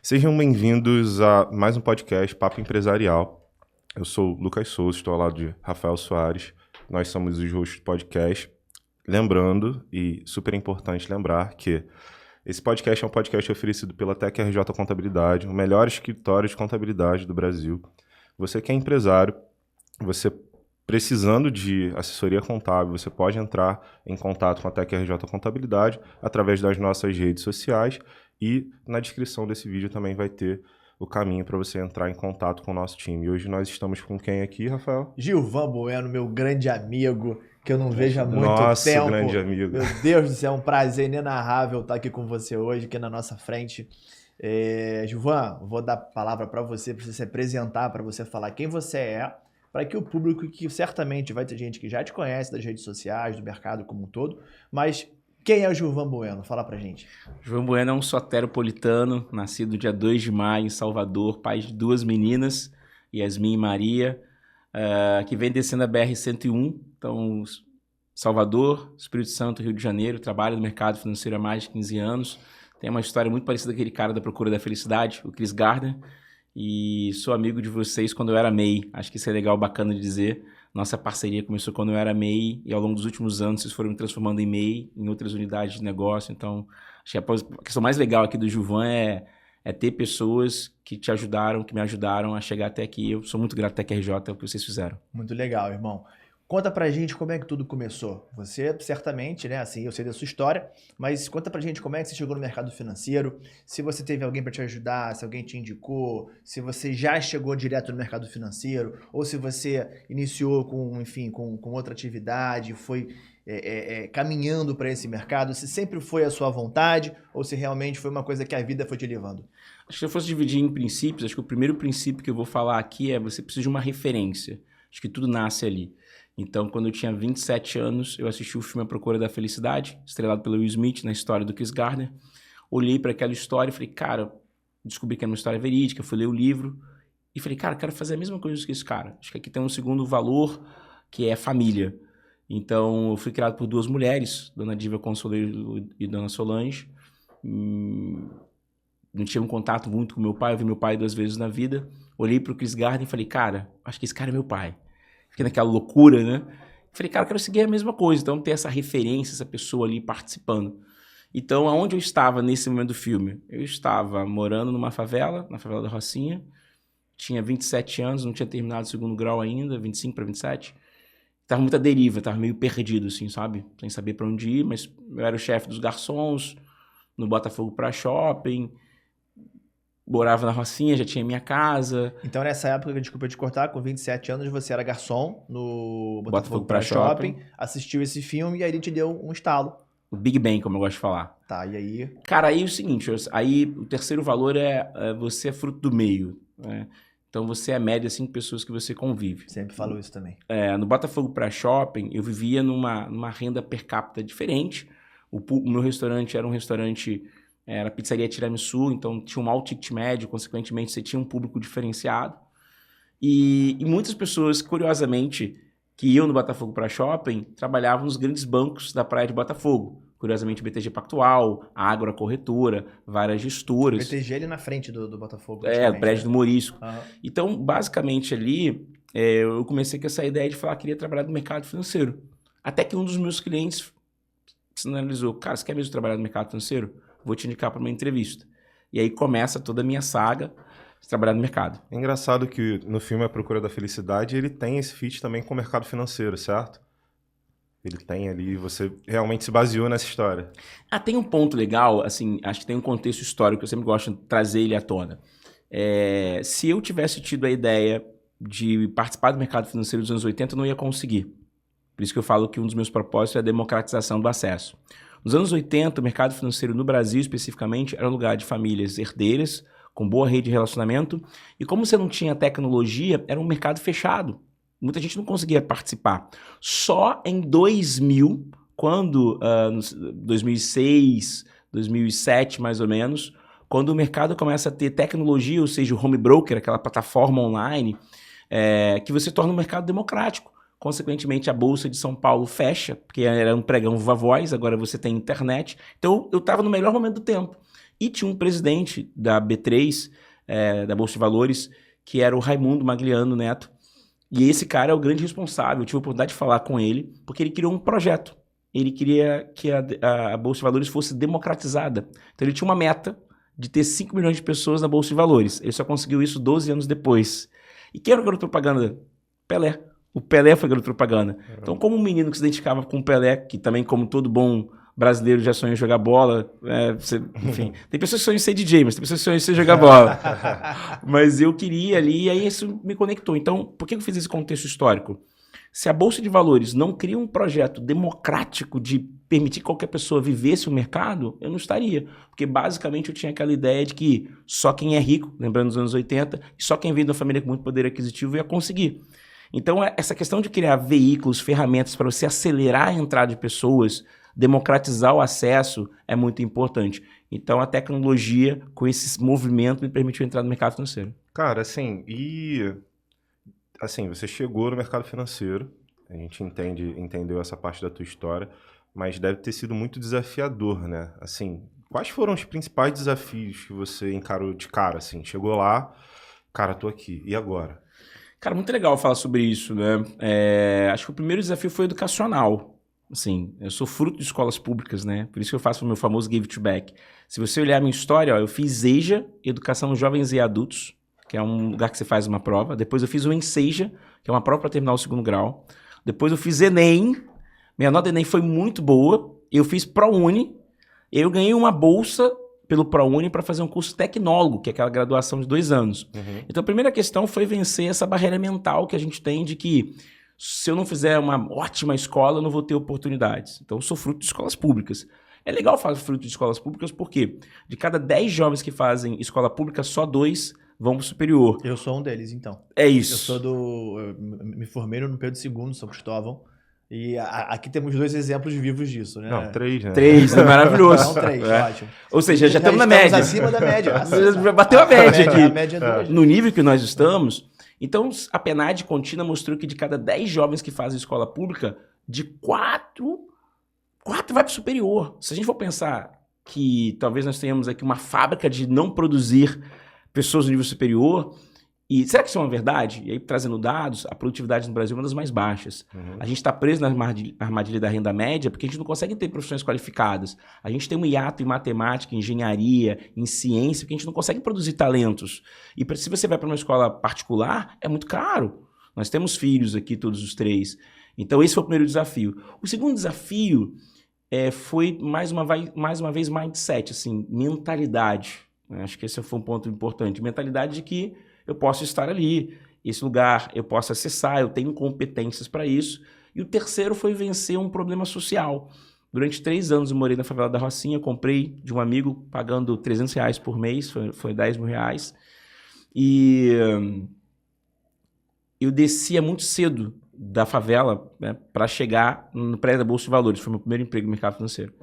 Sejam bem-vindos a mais um podcast Papo Empresarial. Eu sou o Lucas Souza, estou ao lado de Rafael Soares. Nós somos os hosts do podcast. Lembrando, e super importante lembrar, que esse podcast é um podcast oferecido pela TecRJ Contabilidade, o melhor escritório de contabilidade do Brasil. Você que é empresário, você precisando de assessoria contábil, você pode entrar em contato com a TecRJ Contabilidade através das nossas redes sociais e na descrição desse vídeo também vai ter o caminho para você entrar em contato com o nosso time. E hoje nós estamos com quem aqui, Rafael? Gilvan Bueno, meu grande amigo, que eu não vejo há muito Nosso tempo. grande amigo. Meu Deus do céu, é um prazer inenarrável estar aqui com você hoje, aqui na nossa frente. Gilvan, vou dar a palavra para você se apresentar, para você falar quem você é, para que o público, que certamente vai ter gente que já te conhece das redes sociais, do mercado como um todo, mas quem é o Gilvan Bueno? Fala pra gente. Gilvan Bueno é um soteropolitano, nascido dia 2 de maio em Salvador, pai de duas meninas, Yasmin e Maria, que vem descendo a BR-101, então Salvador, Espírito Santo, Rio de Janeiro, trabalha no mercado financeiro há mais de 15 anos, tem uma história muito parecida com aquele cara da Procura da Felicidade, o Chris Gardner, e sou amigo de vocês quando eu era MEI, acho que isso é legal, bacana de dizer. Nossa parceria começou quando eu era MEI e ao longo dos últimos anos vocês foram me transformando em MEI, em outras unidades de negócio. Então, acho que a questão mais legal aqui do Gilvan é ter pessoas que te ajudaram, que me ajudaram a chegar até aqui. Eu sou muito grato à TecRJ pelo que vocês fizeram. Muito legal, irmão. Conta pra gente como é que tudo começou. Você, certamente, né, assim, eu sei da sua história, mas conta pra gente como é que você chegou no mercado financeiro, se você teve alguém para te ajudar, se alguém te indicou, se você já chegou direto no mercado financeiro, ou se você iniciou com outra atividade, foi caminhando para esse mercado, se sempre foi a sua vontade, ou se realmente foi uma coisa que a vida foi te levando. Acho que se eu fosse dividir em princípios, acho que o primeiro princípio que eu vou falar aqui é você precisa de uma referência. Acho que tudo nasce ali. Então, quando eu tinha 27 anos, eu assisti o filme A Procura da Felicidade, estrelado pelo Will Smith, na história do Chris Gardner. Olhei para aquela história e falei, cara, descobri que era uma história verídica, fui ler o livro e falei, cara, quero fazer a mesma coisa que esse cara. Acho que aqui tem um segundo valor, que é família. Então, eu fui criado por duas mulheres, Dona Diva Consoleiro e Dona Solange. Não tinha um contato muito com meu pai, eu vi meu pai 2 vezes na vida. Olhei para o Chris Gardner e falei, cara, acho que esse cara é meu pai. Fiquei naquela loucura, né? Falei, cara, eu quero seguir a mesma coisa. Então, ter essa referência, essa pessoa ali participando. Então, aonde eu estava nesse momento do filme? Eu estava morando numa favela, na favela da Rocinha. Tinha 27 anos, não tinha terminado o segundo grau ainda, 25 para 27. Tava muita deriva, tava meio perdido, assim, sabe? Sem saber para onde ir, mas eu era o chefe dos garçons, no Botafogo pra Shopping. Morava na Rocinha, já tinha minha casa. Então, nessa época, desculpa te cortar, com 27 anos, você era garçom no Botafogo pra Shopping. Assistiu esse filme e aí ele te deu um estalo. O Big Bang, como eu gosto de falar. Tá, e aí? Cara, aí é o seguinte, aí o terceiro valor você é fruto do meio, né? Então, você é a média, assim, de pessoas que você convive. Sempre falo isso também. No Botafogo pra Shopping, eu vivia numa renda per capita diferente. O meu restaurante era um restaurante... Era pizzaria tiramisu, então tinha um alto ticket médio, consequentemente você tinha um público diferenciado. E muitas pessoas, curiosamente, que iam no Botafogo para Shopping, trabalhavam nos grandes bancos da praia de Botafogo. Curiosamente, BTG Pactual, a Ágora Corretora, várias gestoras. BTG ali na frente do Botafogo. O prédio do Morisco. Uhum. Então, basicamente ali, eu comecei com essa ideia de falar que queria trabalhar no mercado financeiro. Até que um dos meus clientes sinalizou, cara, você quer mesmo trabalhar no mercado financeiro? Vou te indicar para uma entrevista. E aí começa toda a minha saga de trabalhar no mercado. É engraçado que no filme A Procura da Felicidade ele tem esse fit também com o mercado financeiro, certo? Ele tem ali, você realmente se baseou nessa história. Tem um ponto legal, assim, acho que tem um contexto histórico que eu sempre gosto de trazer ele à tona. Se eu tivesse tido a ideia de participar do mercado financeiro dos anos 80, eu não ia conseguir. Por isso que eu falo que um dos meus propósitos é a democratização do acesso. Nos anos 80, o mercado financeiro no Brasil, especificamente, era um lugar de famílias herdeiras, com boa rede de relacionamento, e como você não tinha tecnologia, era um mercado fechado. Muita gente não conseguia participar. Só em 2000, quando, 2006, 2007 mais ou menos, quando o mercado começa a ter tecnologia, ou seja, o home broker, aquela plataforma online, que você torna o mercado democrático. Consequentemente, a Bolsa de São Paulo fecha, porque era um pregão viva voz, agora você tem internet. Então, eu estava no melhor momento do tempo. E tinha um presidente da B3, da Bolsa de Valores, que era o Raimundo Magliano Neto. E esse cara é o grande responsável. Eu tive a oportunidade de falar com ele, porque ele criou um projeto. Ele queria que a Bolsa de Valores fosse democratizada. Então ele tinha uma meta de ter 5 milhões de pessoas na Bolsa de Valores. Ele só conseguiu isso 12 anos depois. E quem era o garoto propaganda? Pelé. O Pelé foi garoto propaganda. Então, como um menino que se identificava com o Pelé, que também, como todo bom brasileiro, já sonhou em jogar bola, enfim, tem pessoas que sonham em ser DJ, mas tem pessoas que sonham em ser jogar bola. Mas eu queria ali, e aí isso me conectou. Então, por que eu fiz esse contexto histórico? Se a Bolsa de Valores não cria um projeto democrático de permitir que qualquer pessoa vivesse o mercado, eu não estaria. Porque basicamente eu tinha aquela ideia de que só quem é rico, lembrando dos anos 80, e só quem vem de uma família com muito poder aquisitivo ia conseguir. Então essa questão de criar veículos, ferramentas para você acelerar a entrada de pessoas, democratizar o acesso é muito importante. Então a tecnologia com esse movimento me permitiu entrar no mercado financeiro. Cara, assim, você chegou no mercado financeiro, a gente entendeu essa parte da tua história, mas deve ter sido muito desafiador, né? Assim, quais foram os principais desafios que você encarou de cara, assim? Chegou lá, cara, tô aqui, e agora? Cara, muito legal falar sobre isso, né? Acho que o primeiro desafio foi educacional. Assim, eu sou fruto de escolas públicas, né? Por isso que eu faço o meu famoso Give to Back. Se você olhar a minha história, eu fiz EJA, Educação Jovens e Adultos, que é um lugar que você faz uma prova. Depois eu fiz o Enseja, que é uma prova para terminar o 2º grau. Depois eu fiz Enem. Minha nota Enem foi muito boa. Eu fiz ProUni. Eu ganhei uma bolsa pelo ProUni para fazer um curso tecnólogo, que é aquela graduação de 2 anos. Uhum. Então a primeira questão foi vencer essa barreira mental que a gente tem de que se eu não fizer uma ótima escola, eu não vou ter oportunidades. Então eu sou fruto de escolas públicas. É legal fazer fruto de escolas públicas porque de cada 10 jovens que fazem escola pública, só 2 vão para o superior. Eu sou um deles, então. É isso. Eu me formei no Pedro II, São Cristóvão. E aqui temos 2 exemplos vivos disso, né? Não, 3, né? 3, é maravilhoso. Não, 3, ótimo. Ou seja, já estamos na média. Acima da média. Já bateu a média aqui. A média é 2. No nível que nós estamos. Então, a PNAD contínua mostrou que de cada 10 jovens que fazem escola pública, de 4 vai para o superior. Se a gente for pensar que talvez nós tenhamos aqui uma fábrica de não produzir pessoas no nível superior, e será que isso é uma verdade? E aí, trazendo dados, a produtividade no Brasil é uma das mais baixas. Uhum. A gente está preso na armadilha da renda média porque a gente não consegue ter profissões qualificadas. A gente tem um hiato em matemática, em engenharia, em ciência, porque a gente não consegue produzir talentos. E se você vai para uma escola particular, é muito caro. Nós temos filhos aqui, todos os 3. Então, esse foi o primeiro desafio. O segundo desafio foi, mais uma vez, mindset, assim, mentalidade. Acho que esse foi um ponto importante. Mentalidade de que eu posso estar ali, esse lugar eu posso acessar, eu tenho competências para isso. E o terceiro foi vencer um problema social. Durante 3 anos eu morei na favela da Rocinha, comprei de um amigo pagando R$300 por mês, foi R$10 mil. E eu descia muito cedo da favela, né, para chegar no prédio da Bolsa de Valores. Foi meu primeiro emprego no mercado financeiro.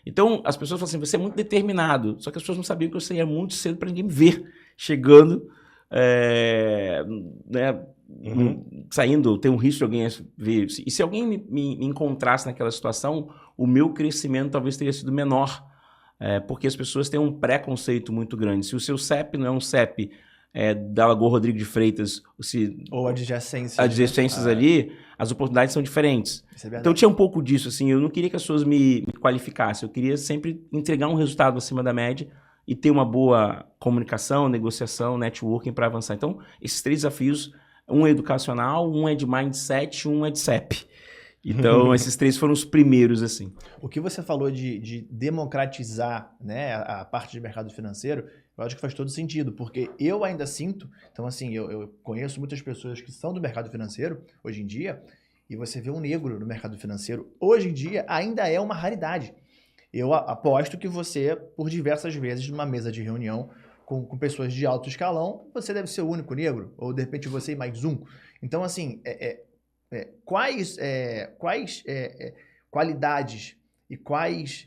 Então as pessoas falam assim, você é muito determinado. Só que as pessoas não sabiam que eu saía muito cedo para ninguém me ver chegando. Né, saindo, tem um risco de alguém ver. E se alguém me encontrasse naquela situação, o meu crescimento talvez teria sido menor, porque as pessoas têm um preconceito muito grande. Se o seu CEP não é um CEP da Lagoa Rodrigo de Freitas, ou adjacências ali, as oportunidades são diferentes. Então tinha um pouco disso, assim, eu não queria que as pessoas me qualificassem, eu queria sempre entregar um resultado acima da média e ter uma boa comunicação, negociação, networking para avançar. Então, esses 3 desafios, um é educacional, um é de mindset, um é de CEP. Então, esses 3 foram os primeiros, assim. O que você falou de democratizar, né, a parte de mercado financeiro, eu acho que faz todo sentido, porque eu ainda sinto, então assim, eu conheço muitas pessoas que são do mercado financeiro hoje em dia, e você vê um negro no mercado financeiro, hoje em dia ainda é uma raridade. Eu aposto que você, por diversas vezes, numa mesa de reunião com pessoas de alto escalão, você deve ser o único negro, ou de repente você e mais um. Então, assim, quais qualidades e quais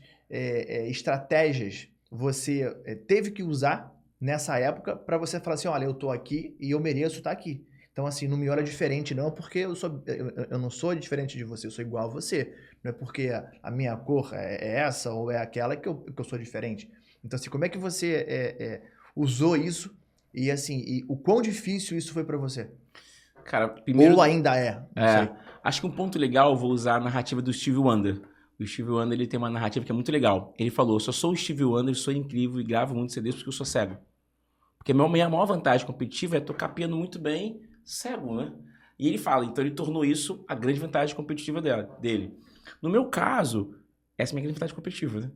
estratégias você teve que usar nessa época para você falar assim, olha, eu tô aqui e eu mereço estar aqui. Então, assim, não me olha diferente não, porque eu não sou diferente de você, eu sou igual a você. Não é porque a minha cor é essa ou é aquela que eu sou diferente. Então, assim, como é que você usou isso e, assim, e o quão difícil isso foi para você? Cara, primeiro... Ou ainda é, não sei. Acho que um ponto legal, eu vou usar a narrativa do Stevie Wonder. O Stevie Wonder, ele tem uma narrativa que é muito legal. Ele falou, eu só sou o Stevie Wonder, sou incrível e gravo muitos CDs porque eu sou cego. Porque a minha maior vantagem competitiva é tocar piano muito bem, cego, né? E ele fala, então ele tornou isso a grande vantagem competitiva dele. No meu caso, essa é a minha grande vantagem competitiva, né?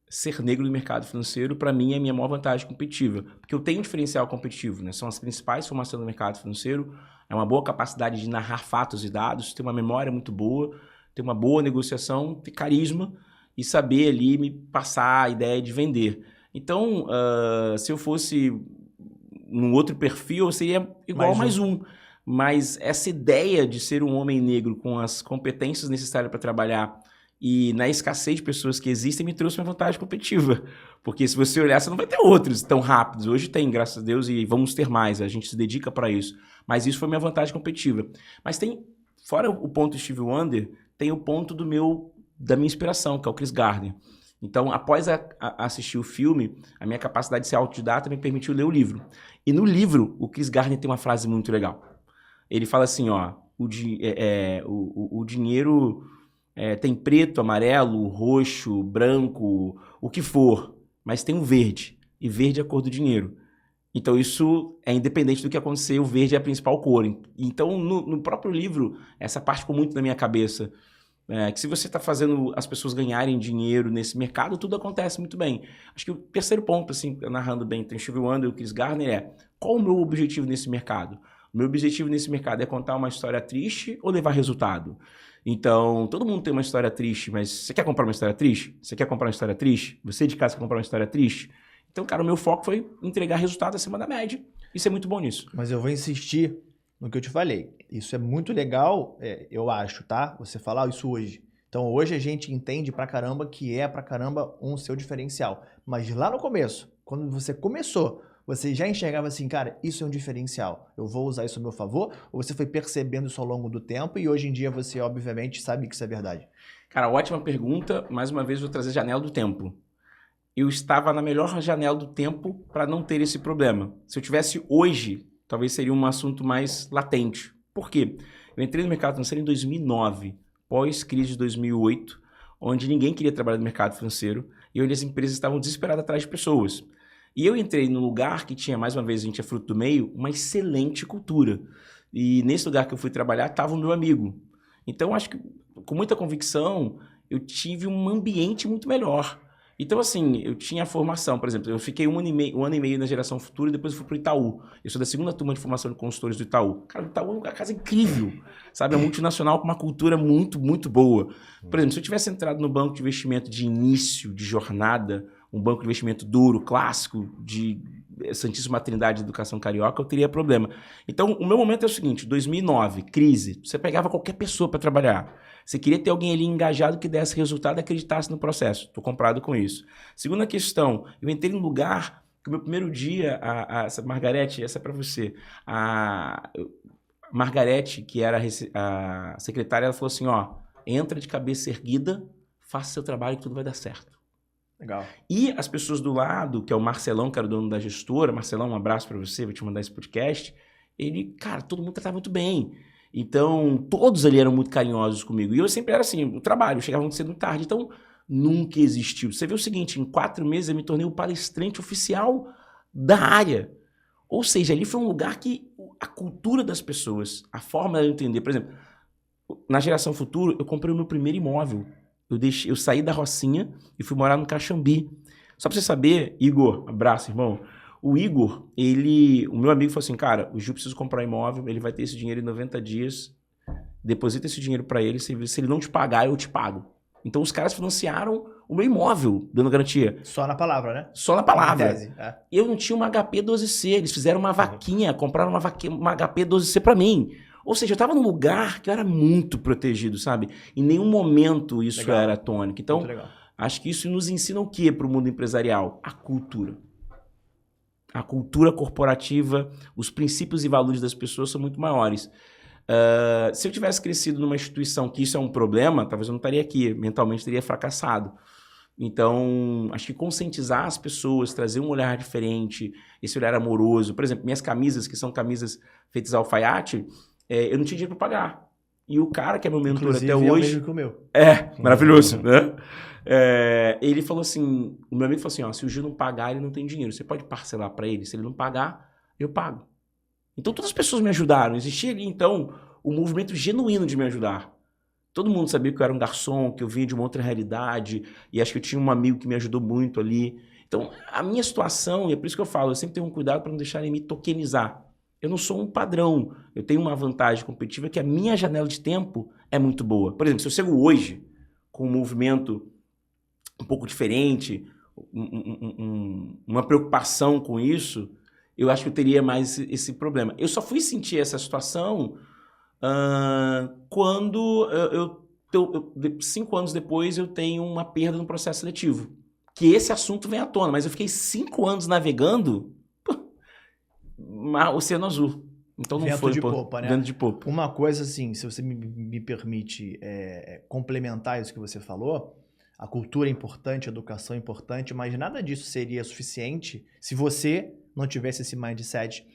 Ser negro no mercado financeiro, para mim, é a minha maior vantagem competitiva. Porque eu tenho um diferencial competitivo, né? São as principais formações do mercado financeiro, é uma boa capacidade de narrar fatos e dados, ter uma memória muito boa, ter uma boa negociação, ter carisma e saber ali me passar a ideia de vender. Então, se eu fosse num outro perfil, eu seria igual mais um. Mas essa ideia de ser um homem negro com as competências necessárias para trabalhar e na escassez de pessoas que existem me trouxe uma vantagem competitiva. Porque se você olhar, você não vai ter outros tão rápidos. Hoje tem, graças a Deus, e vamos ter mais. A gente se dedica para isso. Mas isso foi minha vantagem competitiva. Mas tem, fora o ponto Stevie Wonder, tem o ponto da minha inspiração, que é o Chris Gardner. Então, após assistir o filme, a minha capacidade de ser autodidata me permitiu ler o livro. E no livro, o Chris Gardner tem uma frase muito legal. Ele fala assim, ó, o dinheiro tem preto, amarelo, roxo, branco, o que for, mas tem um verde, e verde é a cor do dinheiro. Então isso é independente do que acontecer, o verde é a principal cor. Então no próprio livro, essa parte ficou muito na minha cabeça, que se você está fazendo as pessoas ganharem dinheiro nesse mercado, tudo acontece muito bem. Acho que o terceiro ponto, assim, narrando bem, tem o Stevie Wonder e o Chris Gardner, é qual o meu objetivo nesse mercado? O meu objetivo nesse mercado é contar uma história triste ou levar resultado? Então, todo mundo tem uma história triste, mas você quer comprar uma história triste? Você quer comprar uma história triste? Você de casa quer comprar uma história triste? Então, cara, o meu foco foi entregar resultado acima da média e ser muito bom nisso. Mas eu vou insistir no que eu te falei. Isso é muito legal, eu acho, tá? Você falar isso hoje. Então, hoje a gente entende pra caramba que é pra caramba um seu diferencial. Mas lá no começo, quando você começou, você já enxergava assim, cara, isso é um diferencial, eu vou usar isso a meu favor? Ou você foi percebendo isso ao longo do tempo e hoje em dia você, obviamente, sabe que isso é verdade? Cara, ótima pergunta. Mais uma vez, vou trazer a janela do tempo. Eu estava na melhor janela do tempo para não ter esse problema. Se eu tivesse hoje, talvez seria um assunto mais latente. Por quê? Eu entrei no mercado financeiro em 2009, pós-crise de 2008, onde ninguém queria trabalhar no mercado financeiro e onde as empresas estavam desesperadas atrás de pessoas. E eu entrei num lugar que tinha, mais uma vez, a gente é fruto do meio, uma excelente cultura. E nesse lugar que eu fui trabalhar, estava o meu amigo. Então, acho que, com muita convicção, eu tive um ambiente muito melhor. Então, assim, eu tinha formação, por exemplo, eu fiquei um ano e meio na Geração Futura e depois eu fui para o Itaú. Eu sou da segunda turma de formação de consultores do Itaú. Cara, o Itaú é uma casa incrível, sabe? É multinacional com uma cultura muito, muito boa. Por exemplo, se eu tivesse entrado no banco de investimento de início, de jornada, um banco de investimento duro, clássico, de Santíssima Trindade de Educação Carioca, eu teria problema. Então, o meu momento é o seguinte, 2009, crise, você pegava qualquer pessoa para trabalhar. Você queria ter alguém ali engajado que desse resultado e acreditasse no processo. Estou comprado com isso. Segunda questão, eu entrei num lugar que o meu primeiro dia, essa Margarete, essa é para você, a Margarete, que era a secretária, ela falou assim, ó, entra de cabeça erguida, faça seu trabalho que tudo vai dar certo. Legal. E as pessoas do lado, que é o Marcelão, que era o dono da gestora, Marcelão, um abraço para você, vou te mandar esse podcast, ele, cara, todo mundo tratava muito bem. Então, todos ali eram muito carinhosos comigo. E eu sempre era assim, o trabalho, eu chegava muito cedo, muito tarde. Então, nunca existiu. Você vê o seguinte, em 4 meses eu me tornei o palestrante oficial da área. Ou seja, ali foi um lugar que a cultura das pessoas, a forma de eu entender, por exemplo, na Geração Futuro, eu comprei o meu primeiro imóvel. Eu saí da Rocinha e fui morar no Caxambi. Só pra você saber, Igor, abraço, irmão. O Igor, o meu amigo falou assim, cara, o Gil precisa comprar um imóvel, ele vai ter esse dinheiro em 90 dias, deposita esse dinheiro pra ele, se ele não te pagar, eu te pago. Então os caras financiaram o meu imóvel, dando garantia. Só na palavra, né? Só na palavra. Tese, é. Eu não tinha uma HP 12C, eles fizeram uma vaquinha, compraram uma HP 12C pra mim. Ou seja, eu estava num lugar que eu era muito protegido, sabe? Em nenhum momento isso Legal. era tônico. Então, acho que isso nos ensina o quê para o mundo empresarial? A cultura. A cultura corporativa, os princípios e valores das pessoas são muito maiores. Se eu tivesse crescido numa instituição que isso é um problema, talvez eu não estaria aqui, mentalmente teria fracassado. Então, acho que conscientizar as pessoas, trazer um olhar diferente, esse olhar amoroso. Por exemplo, minhas camisas, que são camisas feitas ao alfaiate, eu não tinha dinheiro para pagar. E o cara que é meu mentor Inclusive, até é o hoje... mesmo que o meu. Maravilhoso, né? Ele falou assim, o meu amigo falou assim, ó, se o Gil não pagar, ele não tem dinheiro. Você pode parcelar para ele? Se ele não pagar, eu pago. Então, todas as pessoas me ajudaram. Existia ali, então, o movimento genuíno de me ajudar. Todo mundo sabia que eu era um garçom, que eu vinha de uma outra realidade, e acho que eu tinha um amigo que me ajudou muito ali. Então, a minha situação, e é por isso que eu falo, eu sempre tenho um cuidado para não deixarem me tokenizar. Eu não sou um padrão. Eu tenho uma vantagem competitiva que a minha janela de tempo é muito boa. Por exemplo, se eu chego hoje com um movimento um pouco diferente, uma preocupação com isso, eu acho que eu teria mais esse problema. Eu só fui sentir essa situação quando 5 anos depois eu tenho uma perda no processo seletivo. Que esse assunto vem à tona, mas eu fiquei 5 anos navegando Oceano Azul. Então não Vento foi de popa, né? Vento de popa. Uma coisa assim, se você me permite complementar isso que você falou, a cultura é importante, a educação é importante, mas nada disso seria suficiente se você não tivesse esse mindset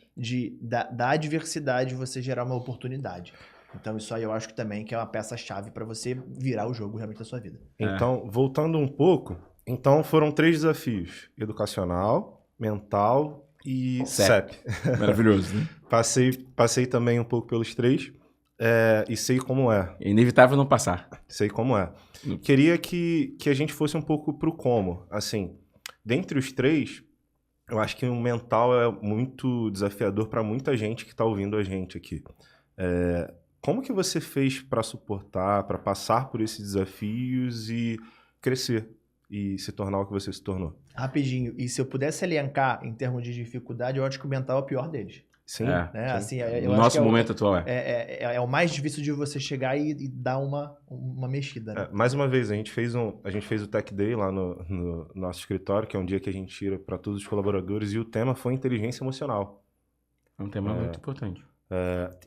da adversidade você gerar uma oportunidade. Então isso aí eu acho que também que é uma peça-chave para você virar o jogo realmente da sua vida. Então, voltando um pouco, então foram 3 desafios: educacional, mental e CEP. Maravilhoso, né? Passei também um pouco pelos 3 e sei como é. É inevitável não passar. Sei como é. Queria que a gente fosse um pouco pro como. Assim, dentre os 3, eu acho que o mental é muito desafiador para muita gente que está ouvindo a gente aqui. Como que você fez para suportar, para passar por esses desafios e crescer e se tornar o que você se tornou? Rapidinho, e se eu pudesse elencar em termos de dificuldade, eu acho que o mental é o pior deles. Sim. Né? Sim. Assim, eu No acho nosso que momento atual é o mais difícil de você chegar e dar uma mexida. Né? Mais uma vez, a gente fez o Tech Day lá no nosso escritório, que é um dia que a gente tira para todos os colaboradores, e o tema foi inteligência emocional. É um tema muito importante.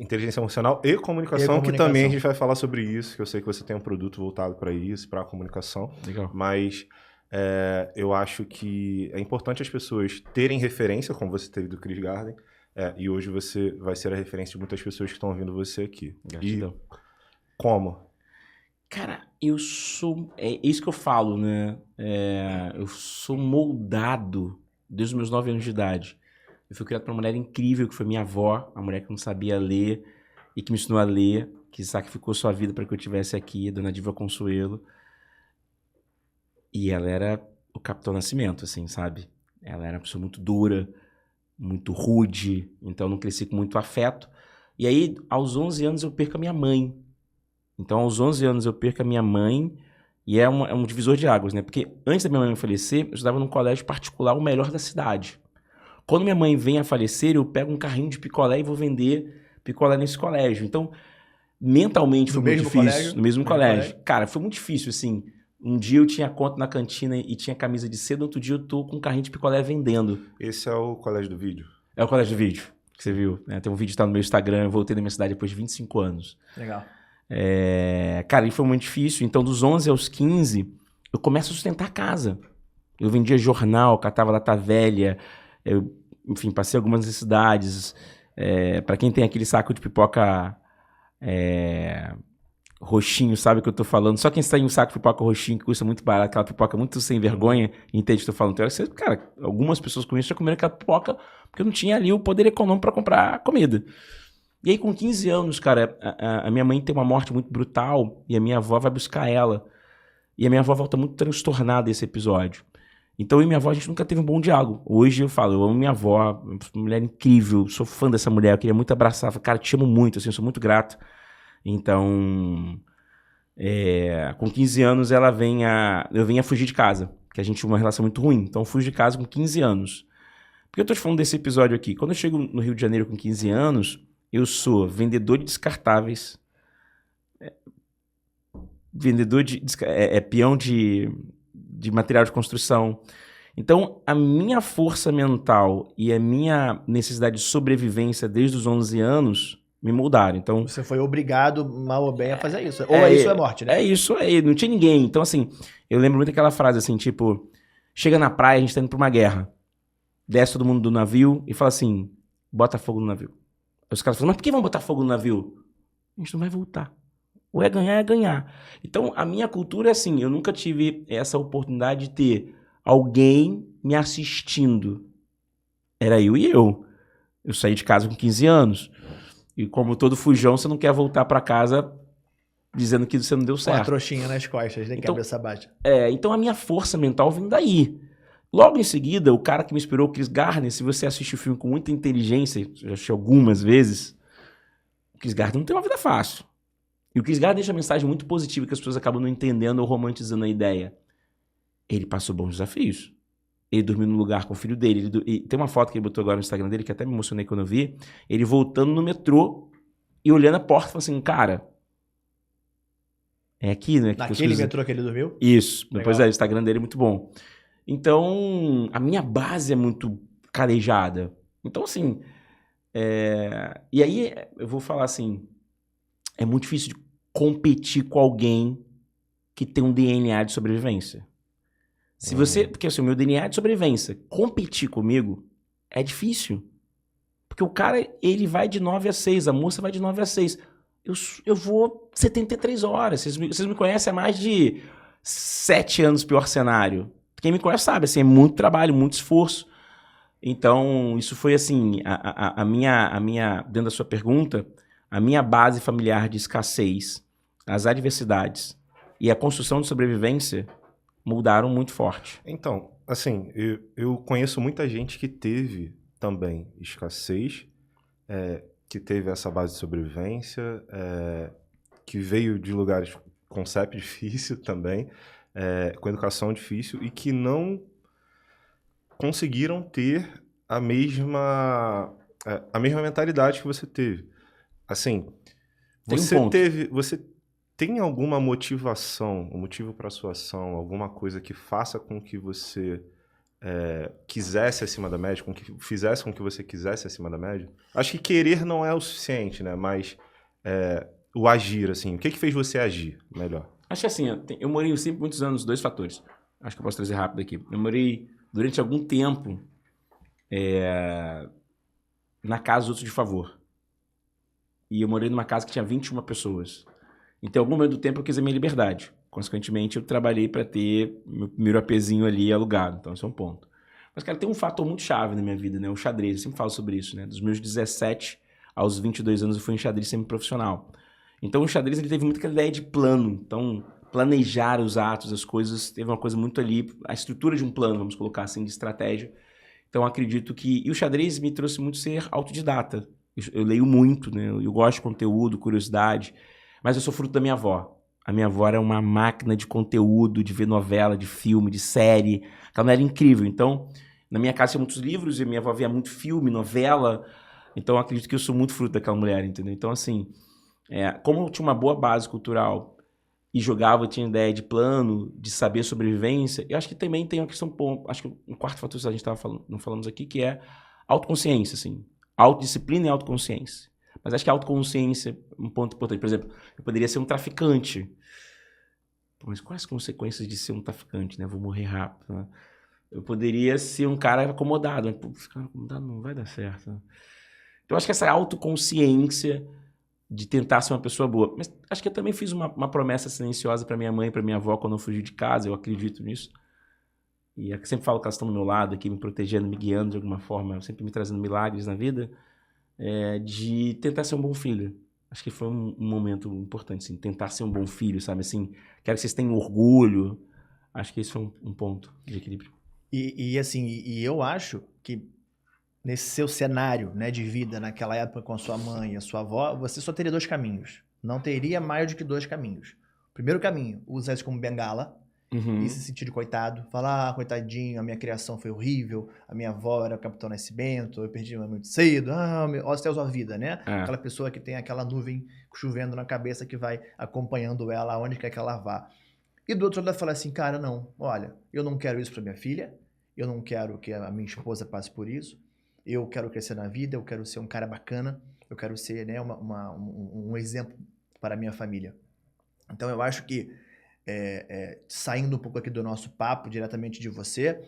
Inteligência emocional e comunicação, que também a gente vai falar sobre isso, que eu sei que você tem um produto voltado para isso, para a comunicação. Legal. Mas eu acho que é importante as pessoas terem referência, como você teve do Chris Garden, e hoje você vai ser a referência de muitas pessoas que estão ouvindo você aqui. Gratidão. E como? Cara, eu sou... É isso que eu falo, né? Eu sou moldado desde os meus 9 anos de idade. Eu fui criado por uma mulher incrível, que foi minha avó, uma mulher que não sabia ler e que me ensinou a ler, que sacrificou sua vida para que eu estivesse aqui, Dona Diva Consuelo. E ela era o Capitão Nascimento, assim, sabe? Ela era uma pessoa muito dura, muito rude, então eu não cresci com muito afeto. E aí, aos 11 anos, eu perco a minha mãe. Então, aos 11 anos, eu perco a minha mãe, e é um divisor de águas, né? Porque antes da minha mãe falecer, eu estudava num colégio particular, o melhor da cidade. Quando minha mãe vem a falecer, eu pego um carrinho de picolé e vou vender picolé nesse colégio. Então, mentalmente foi muito difícil. No mesmo colégio. Cara, foi muito difícil, assim. Um dia eu tinha conta na cantina e tinha camisa de seda, outro dia eu tô com um carrinho de picolé vendendo. Esse é o colégio do vídeo? É o colégio do vídeo, que você viu. Né? Tem um vídeo que tá no meu Instagram, eu voltei da minha cidade depois de 25 anos. Legal. Cara, e foi muito difícil. Então, dos 11 aos 15, eu começo a sustentar a casa. Eu vendia jornal, catava lata velha, eu, enfim, passei algumas necessidades. Para quem tem aquele saco de pipoca roxinho, sabe o que eu tô falando? Só quem está em um saco de pipoca roxinho, que custa muito barato, aquela pipoca muito sem vergonha, entende o que eu tô falando? Então, cara, algumas pessoas com isso já comeram aquela pipoca porque eu não tinha ali o poder econômico para comprar comida. E aí, com 15 anos, cara, a minha mãe tem uma morte muito brutal e a minha avó vai buscar ela. E a minha avó volta muito transtornada desse episódio. Então, eu e minha avó, a gente nunca teve um bom diálogo. Hoje eu falo, eu amo minha avó, uma mulher incrível, sou fã dessa mulher, eu queria muito abraçar. Cara, te amo muito, assim, eu sou muito grato. Então, com 15 anos, eu venho a fugir de casa, que a gente tinha uma relação muito ruim. Então, eu fugi de casa com 15 anos. Por que eu tô te falando desse episódio aqui? Quando eu chego no Rio de Janeiro com 15 anos, eu sou vendedor de descartáveis, peão de material de construção. Então, a minha força mental e a minha necessidade de sobrevivência desde os 11 anos me moldaram. Então, Você foi obrigado, mal ou bem, a fazer isso. Ou isso é morte, né? É isso aí, não tinha ninguém. Então, assim, eu lembro muito daquela frase assim, tipo, chega na praia, a gente tá indo pra uma guerra. Desce todo mundo do navio e fala assim, bota fogo no navio. Aí os caras falam, mas por que vão botar fogo no navio? A gente não vai voltar. Ou é ganhar, é ganhar. Então, a minha cultura é assim, eu nunca tive essa oportunidade de ter alguém me assistindo. Era eu e eu. Eu saí de casa com 15 anos. E como todo fujão, você não quer voltar pra casa dizendo que você não deu Com certo. a trouxinha nas costas, nem Então, cabeça baixa. então a minha força mental vem daí. Logo em seguida, o cara que me inspirou, o Chris Gardner, se você assiste o filme com muita inteligência, já assisti algumas vezes, o Chris Gardner não tem uma vida fácil. E o Chris Gardner deixa uma mensagem muito positiva que as pessoas acabam não entendendo ou romantizando a ideia. Ele passou bons desafios. Ele dormiu no lugar com o filho dele. E tem uma foto que ele botou agora no Instagram dele, que até me emocionei quando eu vi. Ele voltando no metrô e olhando a porta, falando assim, cara, é aqui, né? Naquele metrô que ele dormiu? Isso. Legal. Depois o Instagram dele é muito bom. Então, a minha base é muito calejada. Então, assim, e aí eu vou falar assim, é muito difícil de competir com alguém que tem um DNA de sobrevivência. Se você, porque assim, o meu DNA é de sobrevivência, competir comigo é difícil. Porque o cara, ele vai de 9 às 6, a moça vai de 9 às 6. Eu vou 73 horas. Vocês me conhecem há mais de 7 anos pior cenário. Quem me conhece sabe, assim, é muito trabalho, muito esforço. Então, isso foi assim, a minha, dentro da sua pergunta, a minha base familiar de escassez, as adversidades e a construção de sobrevivência mudaram muito forte. Então, assim, eu conheço muita gente que teve também escassez, que teve essa base de sobrevivência, que veio de lugares com CEP difícil também, com educação difícil, e que não conseguiram ter a mesma mentalidade que você teve. Assim, você tem alguma motivação, um motivo para sua ação, alguma coisa que faça com que você quisesse acima da média, com que fizesse com que você quisesse acima da média? Acho que querer não é o suficiente, né? Mas o agir, assim, o que fez você agir melhor? Acho que assim, eu morei sempre muitos anos, 2 fatores. Acho que eu posso trazer rápido aqui. Eu morei durante algum tempo na casa dos outros de favor. E eu morei numa casa que tinha 21 pessoas. Então, em algum momento do tempo, eu quis a minha liberdade. Consequentemente, eu trabalhei para ter meu primeiro APzinho ali alugado. Então, esse é um ponto. Mas, cara, tem um fator muito chave na minha vida, né? O xadrez. Eu sempre falo sobre isso, né? Dos meus 17 aos 22 anos, eu fui em xadrez semi-profissional. Então, o xadrez, ele teve muito aquela ideia de plano. Então, planejar os atos, as coisas, teve uma coisa muito ali, a estrutura de um plano, vamos colocar assim, de estratégia. Então, acredito que... E o xadrez me trouxe muito ser autodidata. Eu leio muito, né? Eu gosto de conteúdo, curiosidade. Mas eu sou fruto da minha avó. A minha avó era uma máquina de conteúdo, de ver novela, de filme, de série. Ela era incrível. Então, na minha casa tinha muitos livros e minha avó via muito filme, novela. Então, eu acredito que eu sou muito fruto daquela mulher, entendeu? Então, assim, como eu tinha uma boa base cultural e jogava, tinha ideia de plano, de saber sobrevivência, eu acho que também tem uma questão, acho que um quarto fator que a gente estava falando, não falamos aqui, que é autoconsciência, assim. Autodisciplina e autoconsciência. Mas acho que a autoconsciência é um ponto importante. Por exemplo, eu poderia ser um traficante. Mas quais as consequências de ser um traficante, né? Eu vou morrer rápido, né? Eu poderia ser um cara acomodado. Mas, pô, esse cara acomodado não vai dar certo. Né? Então, acho que essa autoconsciência de tentar ser uma pessoa boa. Mas acho que eu também fiz uma promessa silenciosa para minha mãe e para minha avó quando eu fugi de casa. Eu acredito nisso. E eu sempre falo que elas estão do meu lado aqui, me protegendo, me guiando de alguma forma, sempre me trazendo milagres na vida. De tentar ser um bom filho. Acho que foi um momento importante, assim, tentar ser um bom filho, sabe? Assim, quero que vocês tenham orgulho. Acho que esse foi um ponto de equilíbrio. E eu acho que nesse seu cenário, né, de vida, naquela época com a sua mãe e a sua avó, você só teria 2 caminhos. Não teria mais do que 2 caminhos. Primeiro caminho, usar isso como bengala. E se sentir de coitado, falar, coitadinho, a minha criação foi horrível, a minha avó era o Capitão Nascimento, eu perdi minha mãe muito cedo, os céus da vida, né? Aquela pessoa que tem aquela nuvem chovendo na cabeça que vai acompanhando ela aonde quer que ela vá. E do outro lado, ela fala assim, cara, não, olha, eu não quero isso para minha filha, eu não quero que a minha esposa passe por isso, eu quero crescer na vida, eu quero ser um cara bacana, eu quero ser, né, um exemplo para a minha família. Então, eu acho que, saindo um pouco aqui do nosso papo, diretamente de você,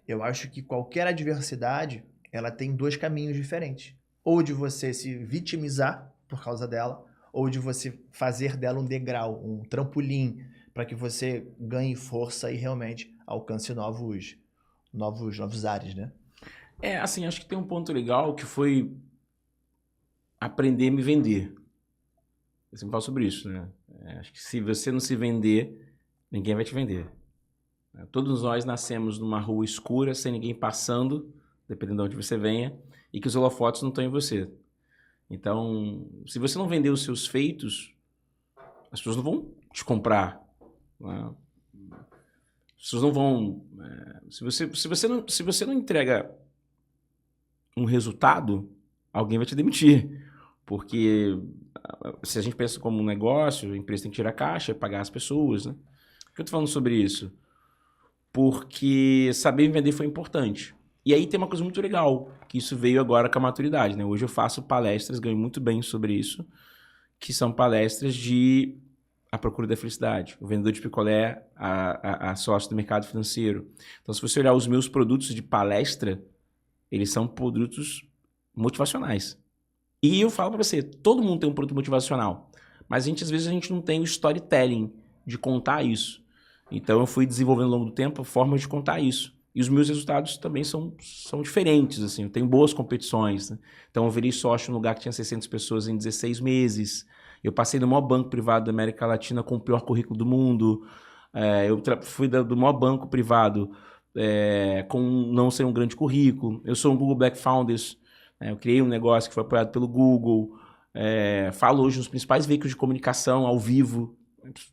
eu acho que qualquer adversidade, ela tem dois caminhos diferentes. Ou de você se vitimizar por causa dela, ou de você fazer dela um degrau, um trampolim, para que você ganhe força e realmente alcance novos ares, né? Assim, acho que tem um ponto legal que foi aprender a me vender. Eu sempre falo sobre isso, né? Acho que se você não se vender, ninguém vai te vender. Todos nós nascemos numa rua escura, sem ninguém passando, dependendo de onde você venha, e que os holofotes não estão em você. Então, se você não vender os seus feitos, as pessoas não vão te comprar. Né? As pessoas não vão... Se você não entrega um resultado, alguém vai te demitir. Porque se a gente pensa como um negócio, a empresa tem que tirar caixa, pagar as pessoas. Né? Por que eu estou falando sobre isso? Porque saber vender foi importante. E aí tem uma coisa muito legal, que isso veio agora com a maturidade. Né? Hoje eu faço palestras, ganho muito bem sobre isso, que são palestras de A Procura da Felicidade. O vendedor de picolé, a sócio do mercado financeiro. Então, se você olhar os meus produtos de palestra, eles são produtos motivacionais. E eu falo para você, todo mundo tem um produto motivacional, mas às vezes a gente não tem o storytelling de contar isso. Então eu fui desenvolvendo ao longo do tempo formas de contar isso. E os meus resultados também são diferentes, assim. Eu tenho boas competições, né? Então eu virei sócio num lugar que tinha 600 pessoas em 16 meses. Eu passei no maior banco privado da América Latina com o pior currículo do mundo. Eu fui do maior banco privado com não ser um grande currículo. Eu sou um Google Black Founders. Eu criei um negócio que foi apoiado pelo Google. Falo hoje nos principais veículos de comunicação ao vivo.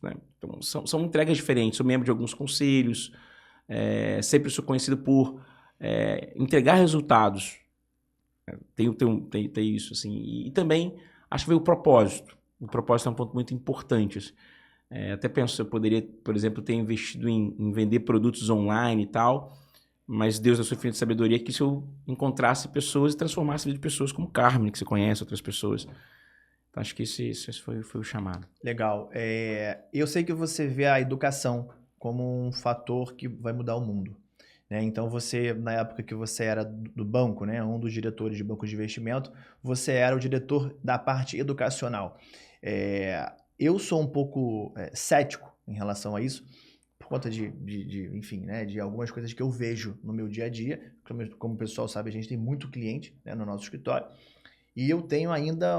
Né? Então, são entregas diferentes. Sou membro de alguns conselhos. Sempre sou conhecido por entregar resultados. Tem isso. Assim. E também acho que veio o propósito. O propósito é um ponto muito importante. Assim. Até penso que eu poderia, por exemplo, ter investido em vender produtos online e tal, mas Deus, na sua infinita sabedoria, que se eu encontrasse pessoas e transformasse a vida de pessoas como Carmen, que você conhece, outras pessoas. Então, acho que esse foi o chamado. Legal. Eu sei que você vê a educação como um fator que vai mudar o mundo. Né? Então, você, na época que você era do banco, né, um dos diretores de banco de investimento, você era o diretor da parte educacional. Eu sou um pouco cético em relação a isso, por conta enfim, né, de algumas coisas que eu vejo no meu dia a dia. Como o pessoal sabe, a gente tem muito cliente, né, no nosso escritório, e eu tenho ainda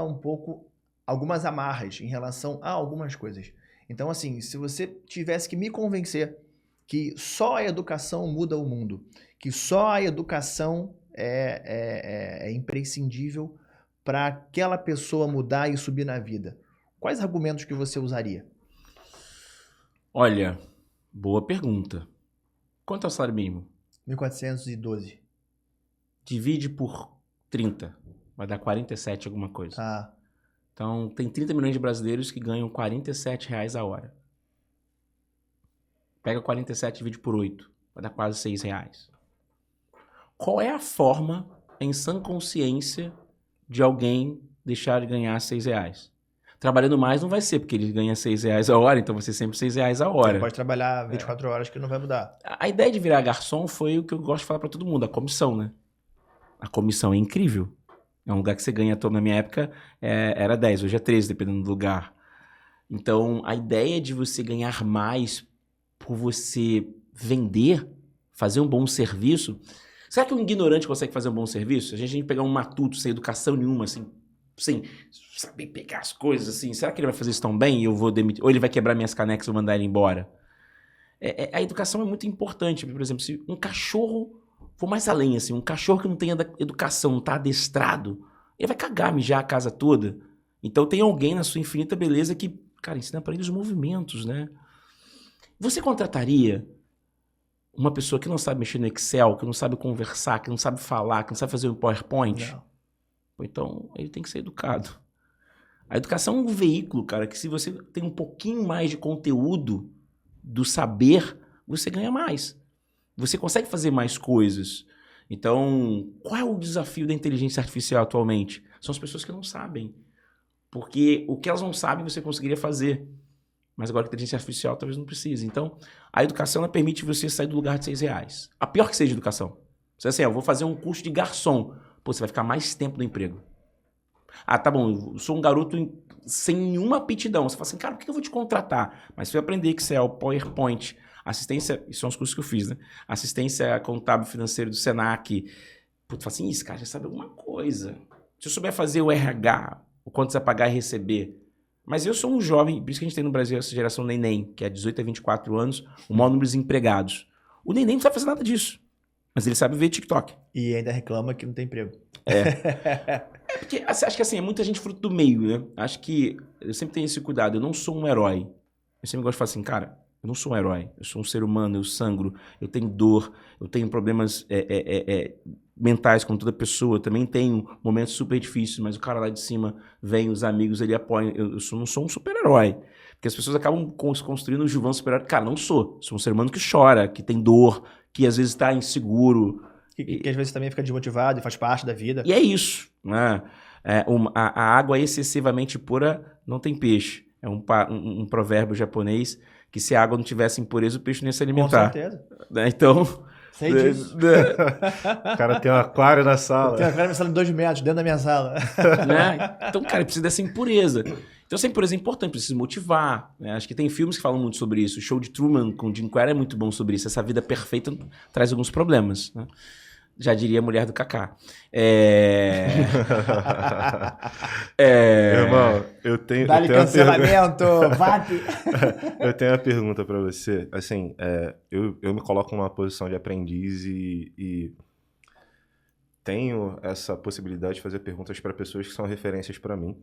algumas amarras em relação a algumas coisas. Então, assim, se você tivesse que me convencer que só a educação muda o mundo, que só a educação é imprescindível para aquela pessoa mudar e subir na vida, quais argumentos que você usaria? Olha, boa pergunta. Quanto é o salário mínimo? 1.412. Divide por 30. Vai dar 47 alguma coisa. Tá. Então, tem 30 milhões de brasileiros que ganham R$47 a hora. Pega 47 e divide por 8. Vai dar quase R$6. Qual é a forma, em sã consciência, de alguém deixar de ganhar R$6? Trabalhando mais não vai ser, porque ele ganha R$6 a hora, então vai ser sempre R$6 a hora. Você pode trabalhar 24 horas que não vai mudar. A ideia de virar garçom foi o que eu gosto de falar para todo mundo, a comissão, né? A comissão é incrível. É um lugar que você ganha, na minha época, era 10, hoje é 13, dependendo do lugar. Então, a ideia de você ganhar mais por você vender, fazer um bom serviço... Será que um ignorante consegue fazer um bom serviço? A gente pegar um matuto sem educação nenhuma, assim, sem saber pegar as coisas, assim, será que ele vai fazer isso tão bem e eu vou demitir? Ou ele vai quebrar minhas canecas e eu vou mandar ele embora? A educação é muito importante. Por exemplo, se um cachorro... Vou mais além, assim, um cachorro que não tem educação, não tá adestrado, ele vai cagar, mijar a casa toda. Então tem alguém na sua infinita beleza que, cara, ensina para ele os movimentos, né? Você contrataria uma pessoa que não sabe mexer no Excel, que não sabe conversar, que não sabe falar, que não sabe fazer um PowerPoint? Não. Então ele tem que ser educado. A educação é um veículo, cara, que se você tem um pouquinho mais de conteúdo do saber, você ganha mais. Você consegue fazer mais coisas. Então, qual é o desafio da inteligência artificial atualmente? São as pessoas que não sabem. Porque o que elas não sabem, você conseguiria fazer. Mas agora com a inteligência artificial, talvez não precise. Então, a educação, ela permite você sair do lugar de R$6. A pior que seja a educação. Você assim, eu vou fazer um curso de garçom. Pô, você vai ficar mais tempo no emprego. Ah, tá bom, eu sou um garoto sem nenhuma aptidão. Você fala assim, cara, por que eu vou te contratar? Mas se eu aprender Excel, PowerPoint, assistência, isso são os cursos que eu fiz, né? Assistência contábil financeiro do Senac. Pô, tu fala assim, esse cara já sabe alguma coisa. Se eu souber fazer o RH, o quanto você vai pagar e receber. Mas eu sou um jovem, por isso que a gente tem no Brasil essa geração neném, que é 18 a 24 anos, o maior número de desempregados. O neném não sabe fazer nada disso. Mas ele sabe ver TikTok. E ainda reclama que não tem emprego. Porque acho que assim, é muita gente fruto do meio, né? Acho que eu sempre tenho esse cuidado. Eu não sou um herói. Eu sempre gosto de falar assim, cara, eu não sou um herói. Eu sou um ser humano, eu sangro, eu tenho dor, eu tenho problemas mentais como toda pessoa. Eu também tenho momentos super difíceis, mas o cara lá de cima vem, os amigos, ele apoia. Eu não sou um super-herói. Porque as pessoas acabam construindo um Gilvan super-herói. Cara, não sou. Sou um ser humano que chora, que tem dor, que às vezes está inseguro. Que às vezes também fica desmotivado e faz parte da vida. E é isso. Né? A água excessivamente pura não tem peixe. É um provérbio japonês que se a água não tivesse impureza, o peixe não ia se alimentar. Com certeza. Né? Então... Sei disso. O cara tem um aquário na sala. Tem um aquário na sala de 2 metros, dentro da minha sala. Né? Então, cara, precisa dessa impureza. Então, essa impureza é importante, precisa motivar. Né? Acho que tem filmes que falam muito sobre isso. O Show de Truman com o Jim Carrey é muito bom sobre isso. Essa vida perfeita traz alguns problemas. Né? Já diria a mulher do Kaká. Irmão, eu tenho... Dá-lhe cancelamento, VAP. Eu tenho uma pergunta pra você. Assim, eu me coloco numa posição de aprendiz e tenho essa possibilidade de fazer perguntas para pessoas que são referências para mim.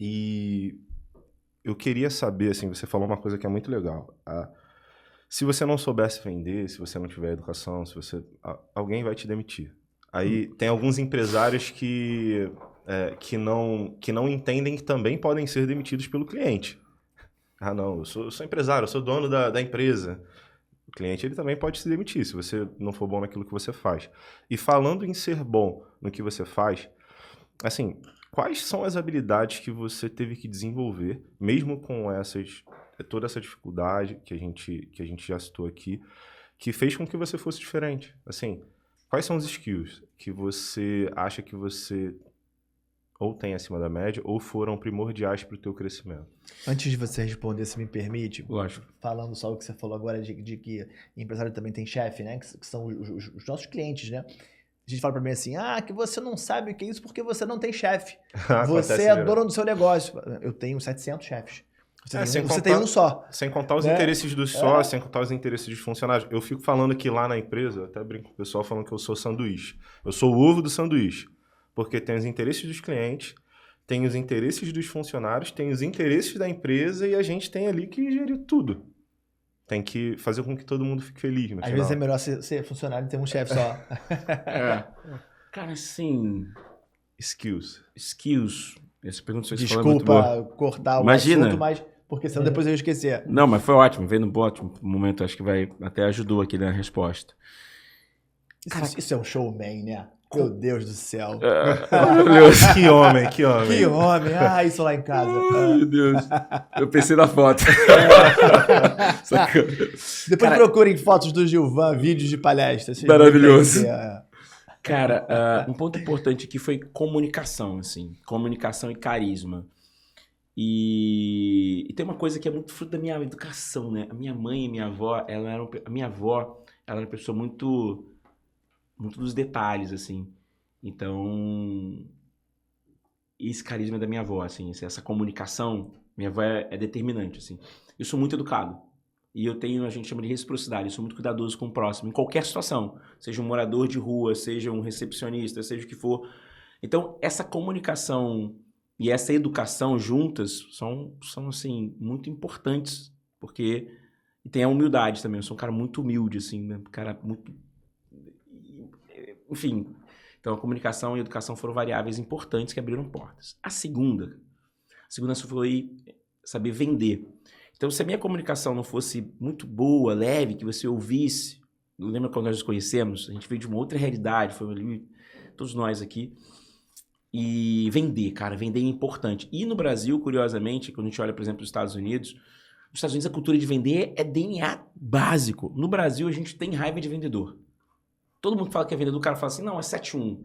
E eu queria saber, assim, você falou uma coisa que é muito legal. Se você não soubesse vender, se você não tiver educação, alguém vai te demitir. Aí tem alguns empresários que não entendem que também podem ser demitidos pelo cliente. Ah, não, eu sou empresário, eu sou dono da empresa. O cliente ele também pode se demitir se você não for bom naquilo que você faz. E falando em ser bom no que você faz, assim, quais são as habilidades que você teve que desenvolver, mesmo com toda essa dificuldade que a gente já citou aqui, que fez com que você fosse diferente? Assim, quais são os skills que você acha que você ou tem acima da média ou foram primordiais para o teu crescimento? Antes de você responder, se me permite, Lógico. falando só o que você falou agora de que empresário também tem chefe, né? Que são os nossos clientes, né? A gente fala pra mim assim, que você não sabe o que é isso porque você não tem chefe. Você é dono do seu negócio. Eu tenho 700 chefes. Você tem um só. Sem contar os interesses dos sócios, sem contar os interesses dos funcionários. Eu fico falando que lá na empresa, até brinco com o pessoal falando que eu sou sanduíche. Eu sou o ovo do sanduíche. Porque tem os interesses dos clientes, tem os interesses dos funcionários, tem os interesses da empresa e a gente tem ali que gerir tudo. Tem que fazer com que todo mundo fique feliz no final. Às vezes é melhor ser funcionário e ter um chefe só. Cara, assim... Skills. Essa pergunta que você Desculpa falou é muito boa. Cortar o Imagina. assunto, mas porque senão depois eu ia esquecer. Não, mas foi ótimo. Veio no ótimo momento, acho que até ajudou aqui na resposta. Isso é um showman, né? Meu Deus do céu. Que homem. Que homem. Isso lá em casa. Meu Deus. Eu pensei na foto. Depois procurem fotos do Gilvan, vídeos de palestras. Maravilhoso. Cara, um ponto importante aqui foi comunicação, assim. Comunicação e carisma. E tem uma coisa que é muito fruto da minha educação, né? A minha mãe e minha avó, a minha avó, ela era uma pessoa muito dos detalhes, assim. Então, esse carisma é da minha avó, assim, essa comunicação, minha avó é determinante, assim. Eu sou muito educado. E a gente chama de reciprocidade, eu sou muito cuidadoso com o próximo, em qualquer situação. Seja um morador de rua, seja um recepcionista, seja o que for. Então, essa comunicação e essa educação juntas são assim, muito importantes, porque... E tem a humildade também, eu sou um cara muito humilde, assim, né? Um cara muito... Enfim, então a comunicação e a educação foram variáveis importantes que abriram portas. A segunda foi saber vender. Então, se a minha comunicação não fosse muito boa, leve, que você ouvisse, lembra quando nós nos conhecemos? A gente veio de uma outra realidade, foi ali, todos nós aqui, que vender, cara, vender é importante. E no Brasil, curiosamente, quando a gente olha, por exemplo, os Estados Unidos a cultura de vender é DNA básico. No Brasil, a gente tem raiva de vendedor. Todo mundo fala que é vendedor, o cara fala assim, não, é 7-1.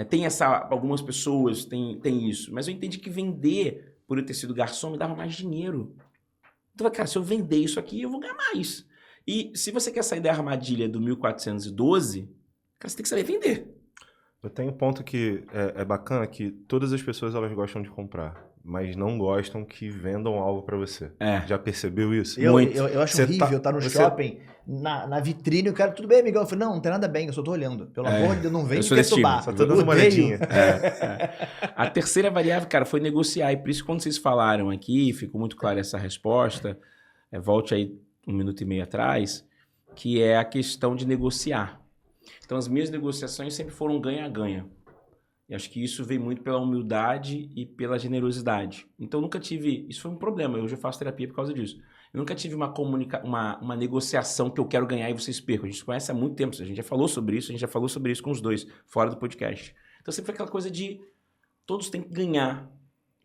Tem algumas pessoas tem isso. Mas eu entendi que vender, por eu ter sido garçom, me dava mais dinheiro. Então, cara, se eu vender isso aqui, eu vou ganhar mais. E se você quer sair da armadilha do 1412, cara, você tem que saber vender. Eu tenho um ponto que é bacana, que todas as pessoas elas gostam de comprar, mas não gostam que vendam algo pra você. Já percebeu isso? Eu acho horrível estar no shopping, na vitrine, o cara, tudo bem, amigão? Eu falei, não tem nada bem, eu só tô olhando. Pelo amor de Deus, não vem me perturbar. Só tô dando uma olhadinha. A terceira variável, cara, foi negociar. E por isso, quando vocês falaram aqui, ficou muito clara essa resposta, volte aí 1 minuto e meio atrás, que é a questão de negociar. Então, as minhas negociações sempre foram ganha-ganha. E acho que isso veio muito pela humildade e pela generosidade. Então, eu nunca tive... Isso foi um problema. Hoje eu faço terapia por causa disso. Eu nunca tive uma negociação que eu quero ganhar e vocês percam. A gente se conhece há muito tempo. A gente já falou sobre isso, com os dois, fora do podcast. Então, sempre foi aquela coisa de todos têm que ganhar.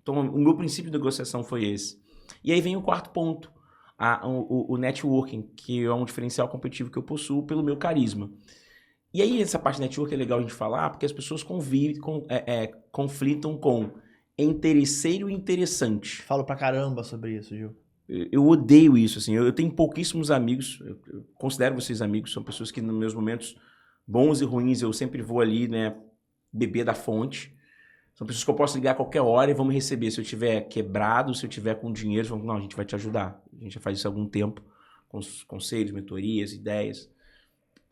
Então, o meu princípio de negociação foi esse. E aí vem o quarto ponto. O networking, que é um diferencial competitivo que eu possuo pelo meu carisma. E aí, essa parte de network é legal a gente falar, porque as pessoas conflitam com interesseiro e interessante. Falo pra caramba sobre isso, Gil. Eu odeio isso, assim. Eu tenho pouquíssimos amigos, eu considero vocês amigos, são pessoas que nos meus momentos bons e ruins eu sempre vou ali, né, beber da fonte. São pessoas que eu posso ligar a qualquer hora e vão me receber. Se eu tiver quebrado, se eu tiver com dinheiro, vão, não, a gente vai te ajudar. A gente já faz isso há algum tempo, com os conselhos, mentorias, ideias.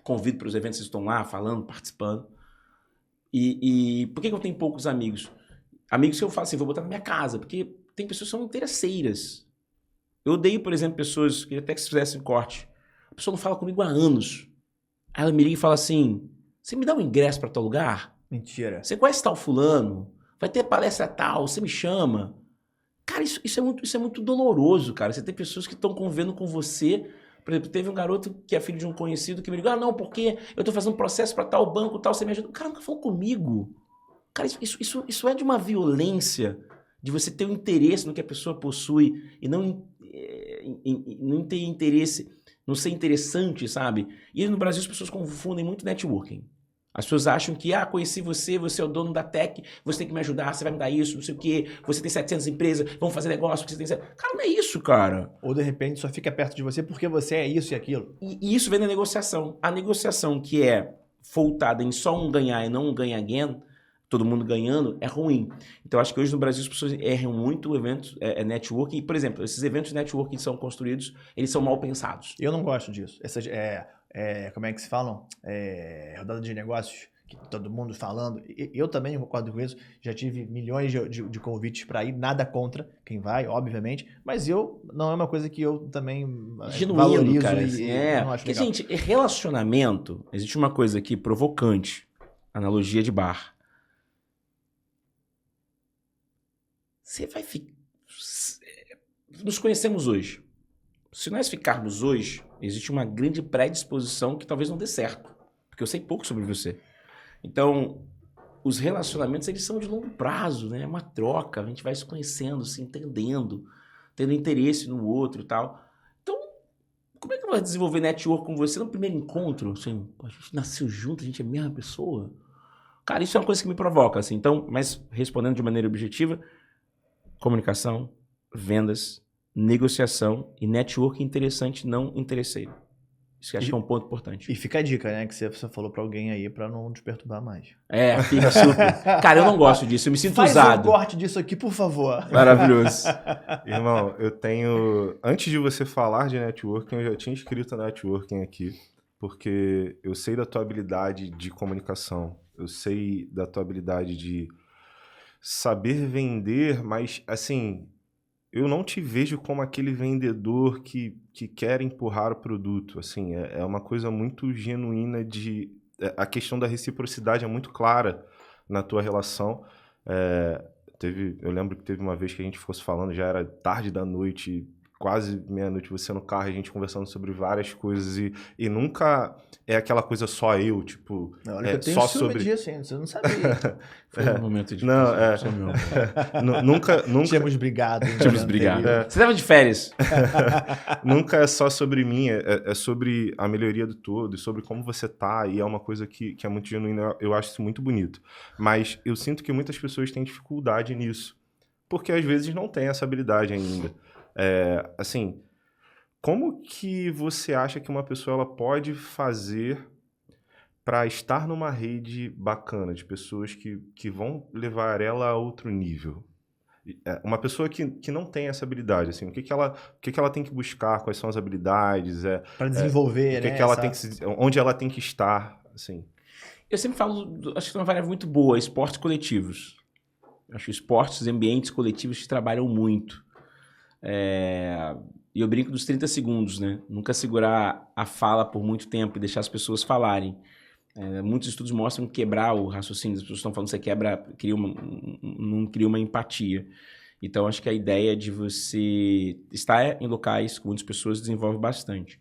Convido para os eventos, vocês estão lá falando, participando. E por que eu tenho poucos amigos? Amigos que eu falo assim, vou botar na minha casa, porque tem pessoas que são interesseiras. Eu odeio, por exemplo, pessoas que até que se fizessem corte. A pessoa não fala comigo há anos. Aí ela me liga e fala assim, você me dá um ingresso para tal lugar? Mentira. Você conhece tal fulano? Vai ter palestra tal, você me chama? Cara, isso é muito doloroso, cara. Você tem pessoas que estão convivendo com você. Por exemplo, teve um garoto que é filho de um conhecido que me ligou, não, porque eu tô fazendo um processo para tal banco, tal, você me ajuda. O cara nunca falou comigo. Cara, isso é de uma violência, de você ter um interesse no que a pessoa possui e não ter interesse, não ser interessante, sabe? E no Brasil as pessoas confundem muito networking. As pessoas acham que, conheci você é o dono da tech, você tem que me ajudar, você vai me dar isso, não sei o quê, você tem 700 empresas, vamos fazer negócio, porque você tem... Cara, não é isso, cara. Ou, de repente, só fica perto de você porque você é isso e aquilo. E isso vem da negociação. A negociação que é voltada em só um ganhar e não um ganha-again, todo mundo ganhando, é ruim. Então, acho que hoje no Brasil as pessoas erram muito eventos networking. E, por exemplo, esses eventos de networking que são construídos, eles são mal pensados. Eu não gosto disso. Como é que se falam? Rodada de negócios, que todo mundo falando. Eu também concordo com isso. Já tive milhões de convites para ir, nada contra quem vai, obviamente. Mas não é uma coisa que eu também valorizo, cara. Não acho legal. Gente, relacionamento, existe uma coisa aqui provocante. Analogia de bar. Você vai ficar... Nos conhecemos hoje. Se nós ficarmos hoje, existe uma grande predisposição que talvez não dê certo. Porque eu sei pouco sobre você. Então, os relacionamentos, eles são de longo prazo, né? É uma troca, a gente vai se conhecendo, se entendendo, tendo interesse no outro e tal. Então, como é que eu vou desenvolver network com você no primeiro encontro? Assim, a gente nasceu junto, a gente é a mesma pessoa. Cara, isso é uma coisa que me provoca, assim. Então, mas respondendo de maneira objetiva, comunicação, vendas, negociação e network interessante, não interesseiro. Isso que eu acho que é um ponto importante. E fica a dica, né? Que você falou pra alguém aí pra não te perturbar mais. Fica super. Cara, eu não gosto disso, eu me sinto usado. Faz um corte disso aqui, por favor. Maravilhoso. Irmão, eu tenho... Antes de você falar de networking, eu já tinha escrito networking aqui, porque eu sei da tua habilidade de comunicação, eu sei da tua habilidade de saber vender, mas, assim... Eu não te vejo como aquele vendedor que quer empurrar o produto, assim, é uma coisa muito genuína a questão da reciprocidade é muito clara na tua relação. Eu lembro que teve uma vez que a gente fosse falando, já era tarde da noite, quase meia-noite, você no carro, a gente conversando sobre várias coisas e nunca é aquela coisa só eu, tipo, Olha que eu tenho só ciúme sobre... disso, hein? Você não sabia. Foi um momento de... Não, nunca... Tínhamos brigado. no Tínhamos dia brigado. anterior. Você tava de férias. Nunca é só sobre mim, é sobre a melhoria do todo, sobre como você tá, e é uma coisa que é muito genuína, eu acho isso muito bonito. Mas eu sinto que muitas pessoas têm dificuldade nisso, porque às vezes não tem essa habilidade ainda. Assim, como que você acha que uma pessoa ela pode fazer para estar numa rede bacana de pessoas que vão levar ela a outro nível? Uma pessoa que não tem essa habilidade, assim, o que ela tem que buscar, quais são as habilidades, Para desenvolver, o que né? que ela tem que, onde ela tem que estar, assim. Eu sempre falo, acho que é uma variável muito boa, esportes coletivos. Acho que esportes, ambientes coletivos que trabalham muito. E eu brinco dos 30 segundos, né? Nunca segurar a fala por muito tempo e deixar as pessoas falarem. Muitos estudos mostram que quebrar o raciocínio, as pessoas estão falando que você quebra, não cria uma empatia. Então, acho que a ideia de você estar em locais com muitas pessoas desenvolve bastante.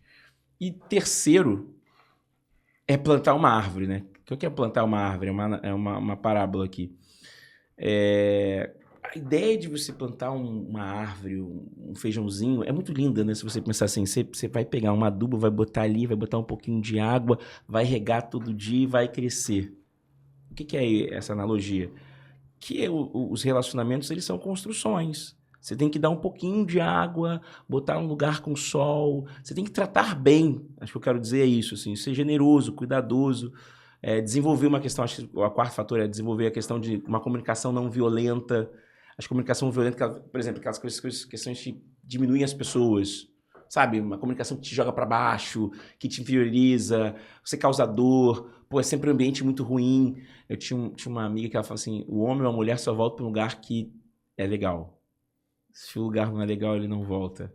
E terceiro, é plantar uma árvore, né? O que é plantar uma árvore? É uma parábola aqui. A ideia de você plantar uma árvore, um feijãozinho, é muito linda, né? Se você pensar assim, você vai pegar um adubo, vai botar ali, vai botar um pouquinho de água, vai regar todo dia e vai crescer. O que é essa analogia? Que os relacionamentos, eles são construções. Você tem que dar um pouquinho de água, botar um lugar com sol, você tem que tratar bem. Acho que eu quero dizer isso, assim, ser generoso, cuidadoso. Desenvolver uma questão, acho que o quarto fator é desenvolver a questão de uma comunicação não violenta. Acho que comunicação violenta, por exemplo, aquelas questões que diminuem as pessoas, sabe? Uma comunicação que te joga para baixo, que te inferioriza, você causa dor, é sempre um ambiente muito ruim. Eu tinha uma amiga que ela falava assim, o homem ou a mulher só volta para um lugar que é legal. Se o lugar não é legal, ele não volta.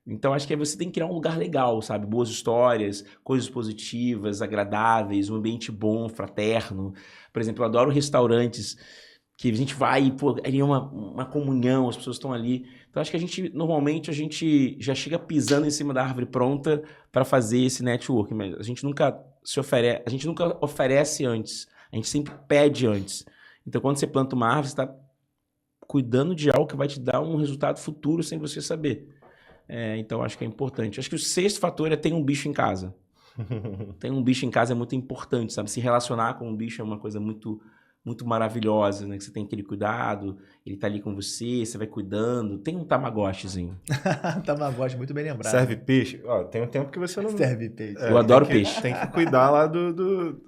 Então, acho que aí você tem que criar um lugar legal, sabe? Boas histórias, coisas positivas, agradáveis, um ambiente bom, fraterno. Por exemplo, eu adoro restaurantes que a gente vai e, é uma comunhão, as pessoas estão ali. Então, acho que normalmente, a gente já chega pisando em cima da árvore pronta para fazer esse networking, mas a gente nunca oferece antes, a gente sempre pede antes. Então, quando você planta uma árvore, você está cuidando de algo que vai te dar um resultado futuro sem você saber. Então, acho que é importante. Acho que o sexto fator é ter um bicho em casa. Ter um bicho em casa é muito importante, sabe? Se relacionar com um bicho é uma coisa muito, muito maravilhosa, né? Que você tem aquele cuidado, ele tá ali com você, você vai cuidando. Tem um tamagotchizinho. Tamagotchi, muito bem lembrado. Serve peixe? Ó, tem um tempo que você não... Serve peixe. Eu adoro peixe. Tem que cuidar lá dos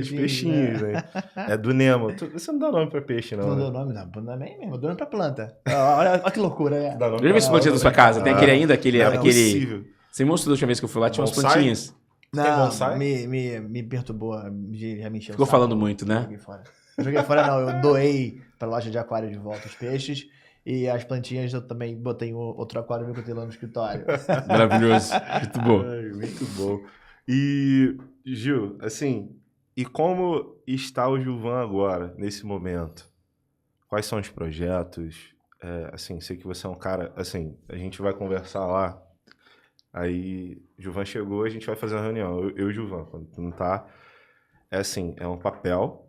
peixinhos, né? É do Nemo. Você não dá nome pra peixe, não, Não né? dou nome, não. Não é mesmo. Eu dou nome pra planta. Olha que loucura, né? Dá nome Eu já vi esse plantinha da sua casa. Tem aquele ainda? Não é possível. Você mostrou da última vez que eu fui lá, tinha umas Bonsai? plantinhas. Tem Não, bonsai? me perturbou, já me encheu. Ficou falando muito, né? Joguei fora. Eu joguei fora, não. Eu doei pra loja de aquário de volta os peixes. E as plantinhas eu também botei em outro aquário que eu tenho lá no escritório. Maravilhoso. Muito bom. Ai, muito bom. E, Gil, assim, e como está o Gilvan agora, nesse momento? Quais são os projetos? Assim, sei que você é um cara, assim, a gente vai conversar lá, aí Gilvan chegou, a gente vai fazer uma reunião, eu e o Gilvan, quando tu não tá, é assim, é um papel,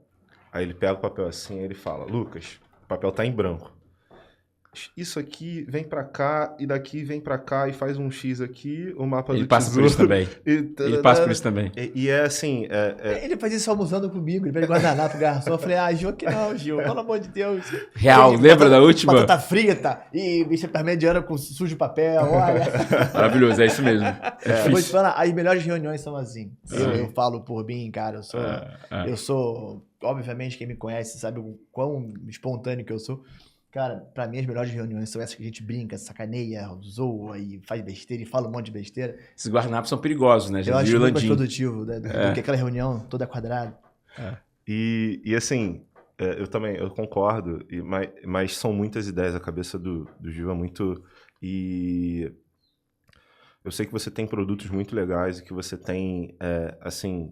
aí ele pega o papel assim, aí ele fala, Lucas, o papel tá em branco. Isso aqui vem pra cá e daqui vem pra cá e faz um X aqui, o mapa do Ele passa por tesouro. isso também. Ele passa por isso também. E é assim... Ele faz isso almoçando comigo, ele pede guardanapo, garçom. Eu falei, Gil, que não, Gil, pelo amor de Deus. Real, lembra da última? Batata frita e bicha parmegiana com sujo de papel, olha. Maravilhoso, é isso mesmo. Eu vou te falar, as melhores reuniões são assim. Eu falo por mim, cara, eu sou, obviamente, quem me conhece sabe o quão espontâneo que eu sou. Cara, pra mim as melhores reuniões são essas que a gente brinca, sacaneia, zoa e faz besteira e fala um monte de besteira. Esses guardanapos são perigosos, né? Eu Já acho viu o muito mais Landim. produtivo do que aquela reunião toda quadrada. E assim, eu também eu concordo, mas são muitas ideias. A cabeça do Gil é muito... E eu sei que você tem produtos muito legais e que você tem, assim,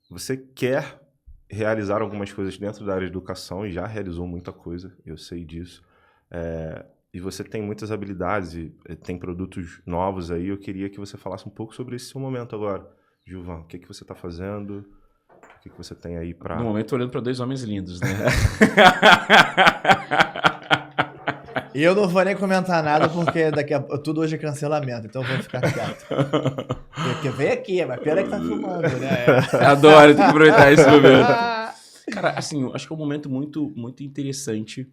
Você quer realizar algumas coisas dentro da área de educação e já realizou muita coisa, eu sei disso. E você tem muitas habilidades e tem produtos novos aí. Eu queria que você falasse um pouco sobre esse seu momento agora. Gilvan, o que você está fazendo? O que você tem aí para... No momento, tô olhando para 2 homens lindos, né? E eu não vou nem comentar nada, porque tudo hoje é cancelamento, então eu vou ficar quieto. Porque vem aqui, mas pera que tá filmando, né? Adoro, tem que aproveitar esse momento. Cara, assim, eu acho que é um momento muito, muito interessante.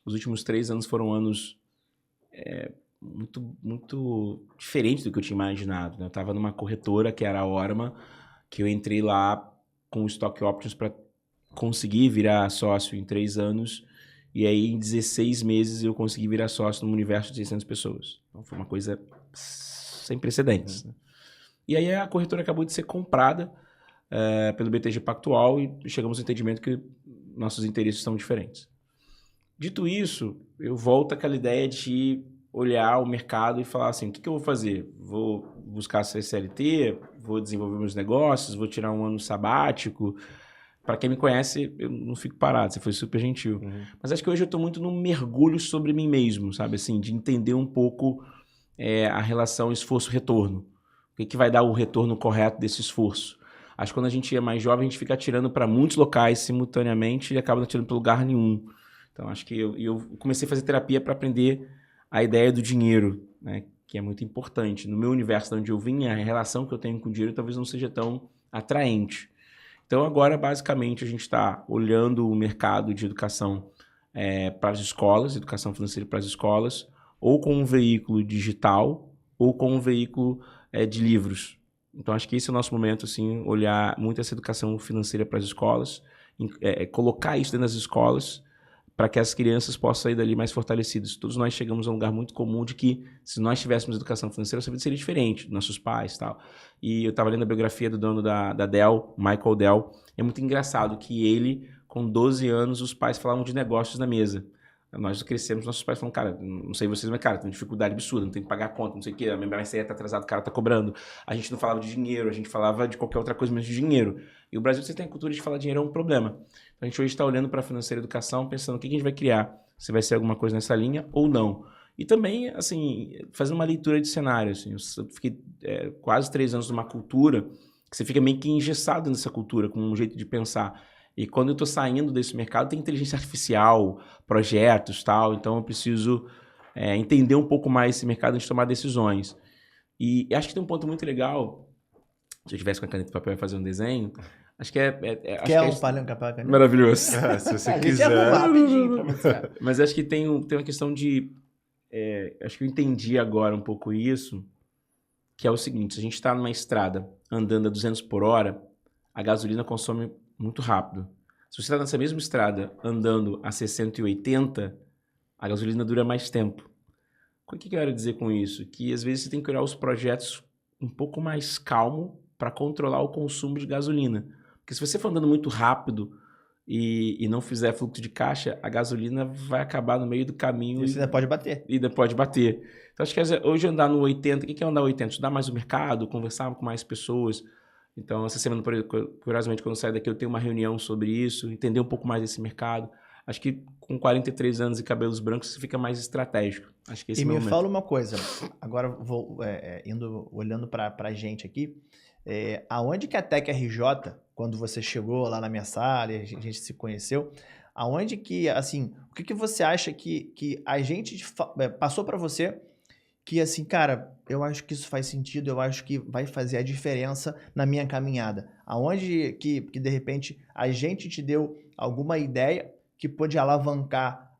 Os últimos 3 anos foram anos muito, muito diferentes do que eu tinha imaginado, né? Eu estava numa corretora, que era a Orma, que eu entrei lá com o Stock Options para conseguir virar sócio em 3 anos. E aí, em 16 meses, eu consegui virar sócio num universo de 600 pessoas. Então, foi uma coisa sem precedentes. Né? E aí, a corretora acabou de ser comprada pelo BTG Pactual e chegamos ao entendimento que nossos interesses são diferentes. Dito isso, eu volto àquela ideia de olhar o mercado e falar assim, o que eu vou fazer? Vou buscar ser CLT? Vou desenvolver meus negócios? Vou tirar um ano sabático? Para quem me conhece, eu não fico parado, você foi super gentil. Uhum. Mas acho que hoje eu estou muito num mergulho sobre mim mesmo, sabe? Assim, de entender um pouco a relação esforço-retorno. O que vai dar o retorno correto desse esforço? Acho que quando a gente é mais jovem, a gente fica atirando para muitos locais simultaneamente e acaba não atirando para lugar nenhum. Então, acho que eu comecei a fazer terapia para aprender a ideia do dinheiro, né? Que é muito importante. No meu universo de onde eu vim, a relação que eu tenho com o dinheiro talvez não seja tão atraente. Então, agora, basicamente, a gente está olhando o mercado de educação para as escolas, educação financeira para as escolas, ou com um veículo digital, ou com um veículo de livros. Então, acho que esse é o nosso momento, assim, olhar muito essa educação financeira para as escolas, colocar isso dentro das escolas, para que as crianças possam sair dali mais fortalecidas. Todos nós chegamos a um lugar muito comum de que, se nós tivéssemos educação financeira, nossa vida seria diferente, dos nossos pais e tal. E eu estava lendo a biografia do dono da Dell, Michael Dell. É muito engraçado que ele, com 12 anos, os pais falavam de negócios na mesa. Nós crescemos, nossos pais falam, cara, não sei vocês, mas cara, tem dificuldade absurda, não tem que pagar a conta, não sei o quê, a minha mercearia tá atrasada, o cara tá cobrando. A gente não falava de dinheiro, a gente falava de qualquer outra coisa menos de dinheiro. E o Brasil, você tem a cultura de falar dinheiro é um problema. Então a gente hoje está olhando para a financeira educação, pensando o que a gente vai criar, se vai ser alguma coisa nessa linha ou não. E também, assim, fazendo uma leitura de cenário, assim, eu fiquei quase 3 anos numa cultura que você fica meio que engessado nessa cultura, com um jeito de pensar. E quando eu estou saindo desse mercado, tem inteligência artificial, projetos, tal. Então, eu preciso entender um pouco mais esse mercado antes de tomar decisões. E acho que tem um ponto muito legal. Se eu tivesse com a caneta e papel e fazer um desenho, acho que Quer um palhão com a caneta? Maravilhoso. Se você quiser. Rapidinho pra você. Mas acho que tem uma questão de... acho que eu entendi agora um pouco isso, que é o seguinte, se a gente está numa estrada andando a 200 por hora, a gasolina consome muito rápido. Se você está nessa mesma estrada andando a 60 e 80, a gasolina dura mais tempo. O que eu quero dizer com isso? Que às vezes você tem que olhar os projetos um pouco mais calmo para controlar o consumo de gasolina. Porque se você for andando muito rápido e não fizer fluxo de caixa, a gasolina vai acabar no meio do caminho. E você ainda pode bater. E ainda pode bater. Então acho que hoje andar no 80, o que é andar 80? Estudar mais o mercado, conversar com mais pessoas. Então, essa semana, curiosamente, quando eu saio daqui, eu tenho uma reunião sobre isso, entender um pouco mais desse mercado. Acho que com 43 anos e cabelos brancos, você fica mais estratégico. Acho que esse é o momento. Fala uma coisa, agora vou olhando para a gente aqui, aonde que a Tech RJ, quando você chegou lá na minha sala e a gente se conheceu, aonde que, assim, o que você acha que a gente passou para você que, assim, cara, eu acho que isso faz sentido, eu acho que vai fazer a diferença na minha caminhada. Aonde que de repente, a gente te deu alguma ideia que pode alavancar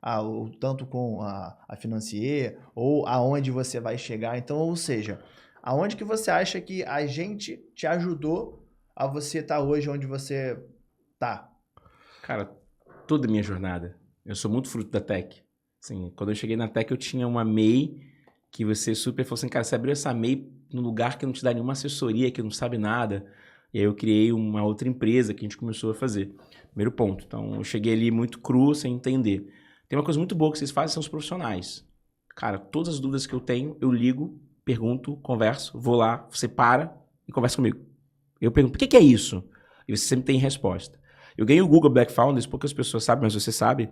tanto com a Financier ou aonde você vai chegar. Então, ou seja, aonde que você acha que a gente te ajudou a você estar hoje onde você tá? Cara, toda a minha jornada. Eu sou muito fruto da Tech. Assim, quando eu cheguei na Tech, eu tinha uma MEI que você super falou assim, cara, você abriu essa MEI num lugar que não te dá nenhuma assessoria, que não sabe nada. E aí eu criei uma outra empresa que a gente começou a fazer. Primeiro ponto. Então, eu cheguei ali muito cru, sem entender. Tem uma coisa muito boa que vocês fazem, são os profissionais. Cara, todas as dúvidas que eu tenho, eu ligo, pergunto, converso, vou lá, você para e conversa comigo. Eu pergunto, por que é isso? E você sempre tem resposta. Eu ganhei o Google Black Founders, poucas pessoas sabem, mas você sabe.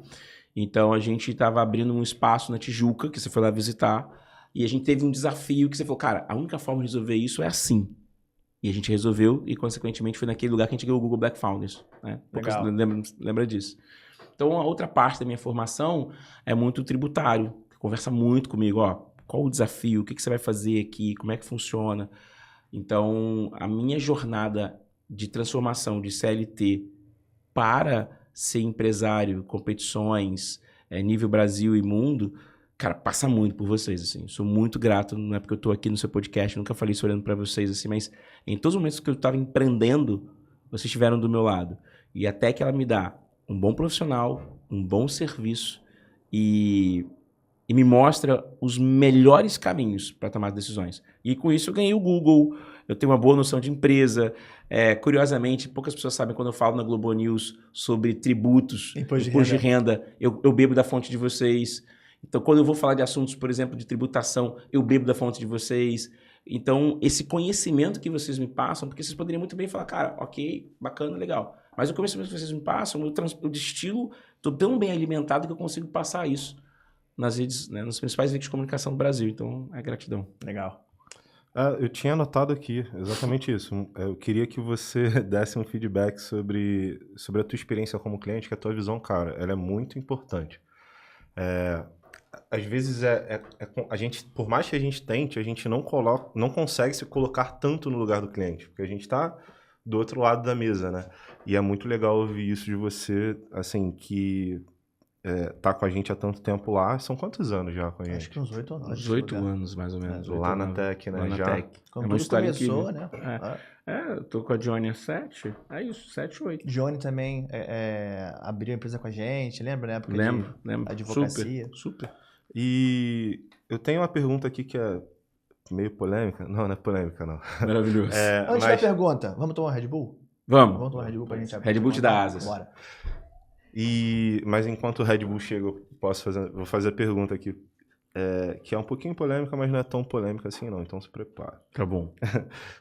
Então, a gente estava abrindo um espaço na Tijuca, que você foi lá visitar, e a gente teve um desafio que você falou, cara, a única forma de resolver isso é assim. E a gente resolveu, e consequentemente foi naquele lugar que a gente ganhou o Google Black Founders. Né? Poucas lembra disso. Então, a outra parte da minha formação é muito tributário, que conversa muito comigo, ó, qual o desafio, o que você vai fazer aqui, como é que funciona. Então, a minha jornada de transformação de CLT para ser empresário, competições, nível Brasil e mundo, cara, passa muito por vocês, assim. Sou muito grato, não é porque eu tô aqui no seu podcast, nunca falei isso olhando para vocês, assim, mas em todos os momentos que eu estava empreendendo, vocês estiveram do meu lado. E até que ela me dá um bom profissional, um bom serviço e me mostra os melhores caminhos para tomar decisões. E com isso eu ganhei o Google, eu tenho uma boa noção de empresa. Curiosamente, poucas pessoas sabem quando eu falo na Globo News sobre tributos, imposto de renda, eu bebo da fonte de vocês. Então, quando eu vou falar de assuntos, por exemplo, de tributação, eu bebo da fonte de vocês. Então, esse conhecimento que vocês me passam, porque vocês poderiam muito bem falar, cara, ok, bacana, legal. Mas o conhecimento que vocês me passam, eu destilo, estou tão bem alimentado que eu consigo passar isso nas redes, né, nos principais veículos de comunicação do Brasil. Então, é gratidão. Legal. Eu tinha anotado aqui exatamente isso. Eu queria que você desse um feedback sobre a tua experiência como cliente, que a tua visão, cara, ela é muito importante. Às vezes a gente, por mais que a gente tente, a gente não consegue se colocar tanto no lugar do cliente, porque a gente está do outro lado da mesa, né? E é muito legal ouvir isso de você, assim, que tá com a gente há tanto tempo lá. São quantos anos já com a gente? Acho que uns 8 anos. Uns 8 anos, mais ou menos. Lá na Tech, né? Lá já. na Tech. Quando tudo começou, né? Eu tô com a Johnny há 7. É isso, 7, 8. Johnny também abriu a empresa com a gente, lembra, né? Lembro. Advocacia. Super. E eu tenho uma pergunta aqui que é meio polêmica. Não é polêmica, não. Maravilhoso. Antes da pergunta, vamos tomar um Red Bull? Vamos tomar um Red Bull pra gente abrir. Red Bull te dá asas. Bora. Mas enquanto o Red Bull chega, eu vou fazer a pergunta aqui, que é um pouquinho polêmica, mas não é tão polêmica assim não, então se prepara. Tá bom.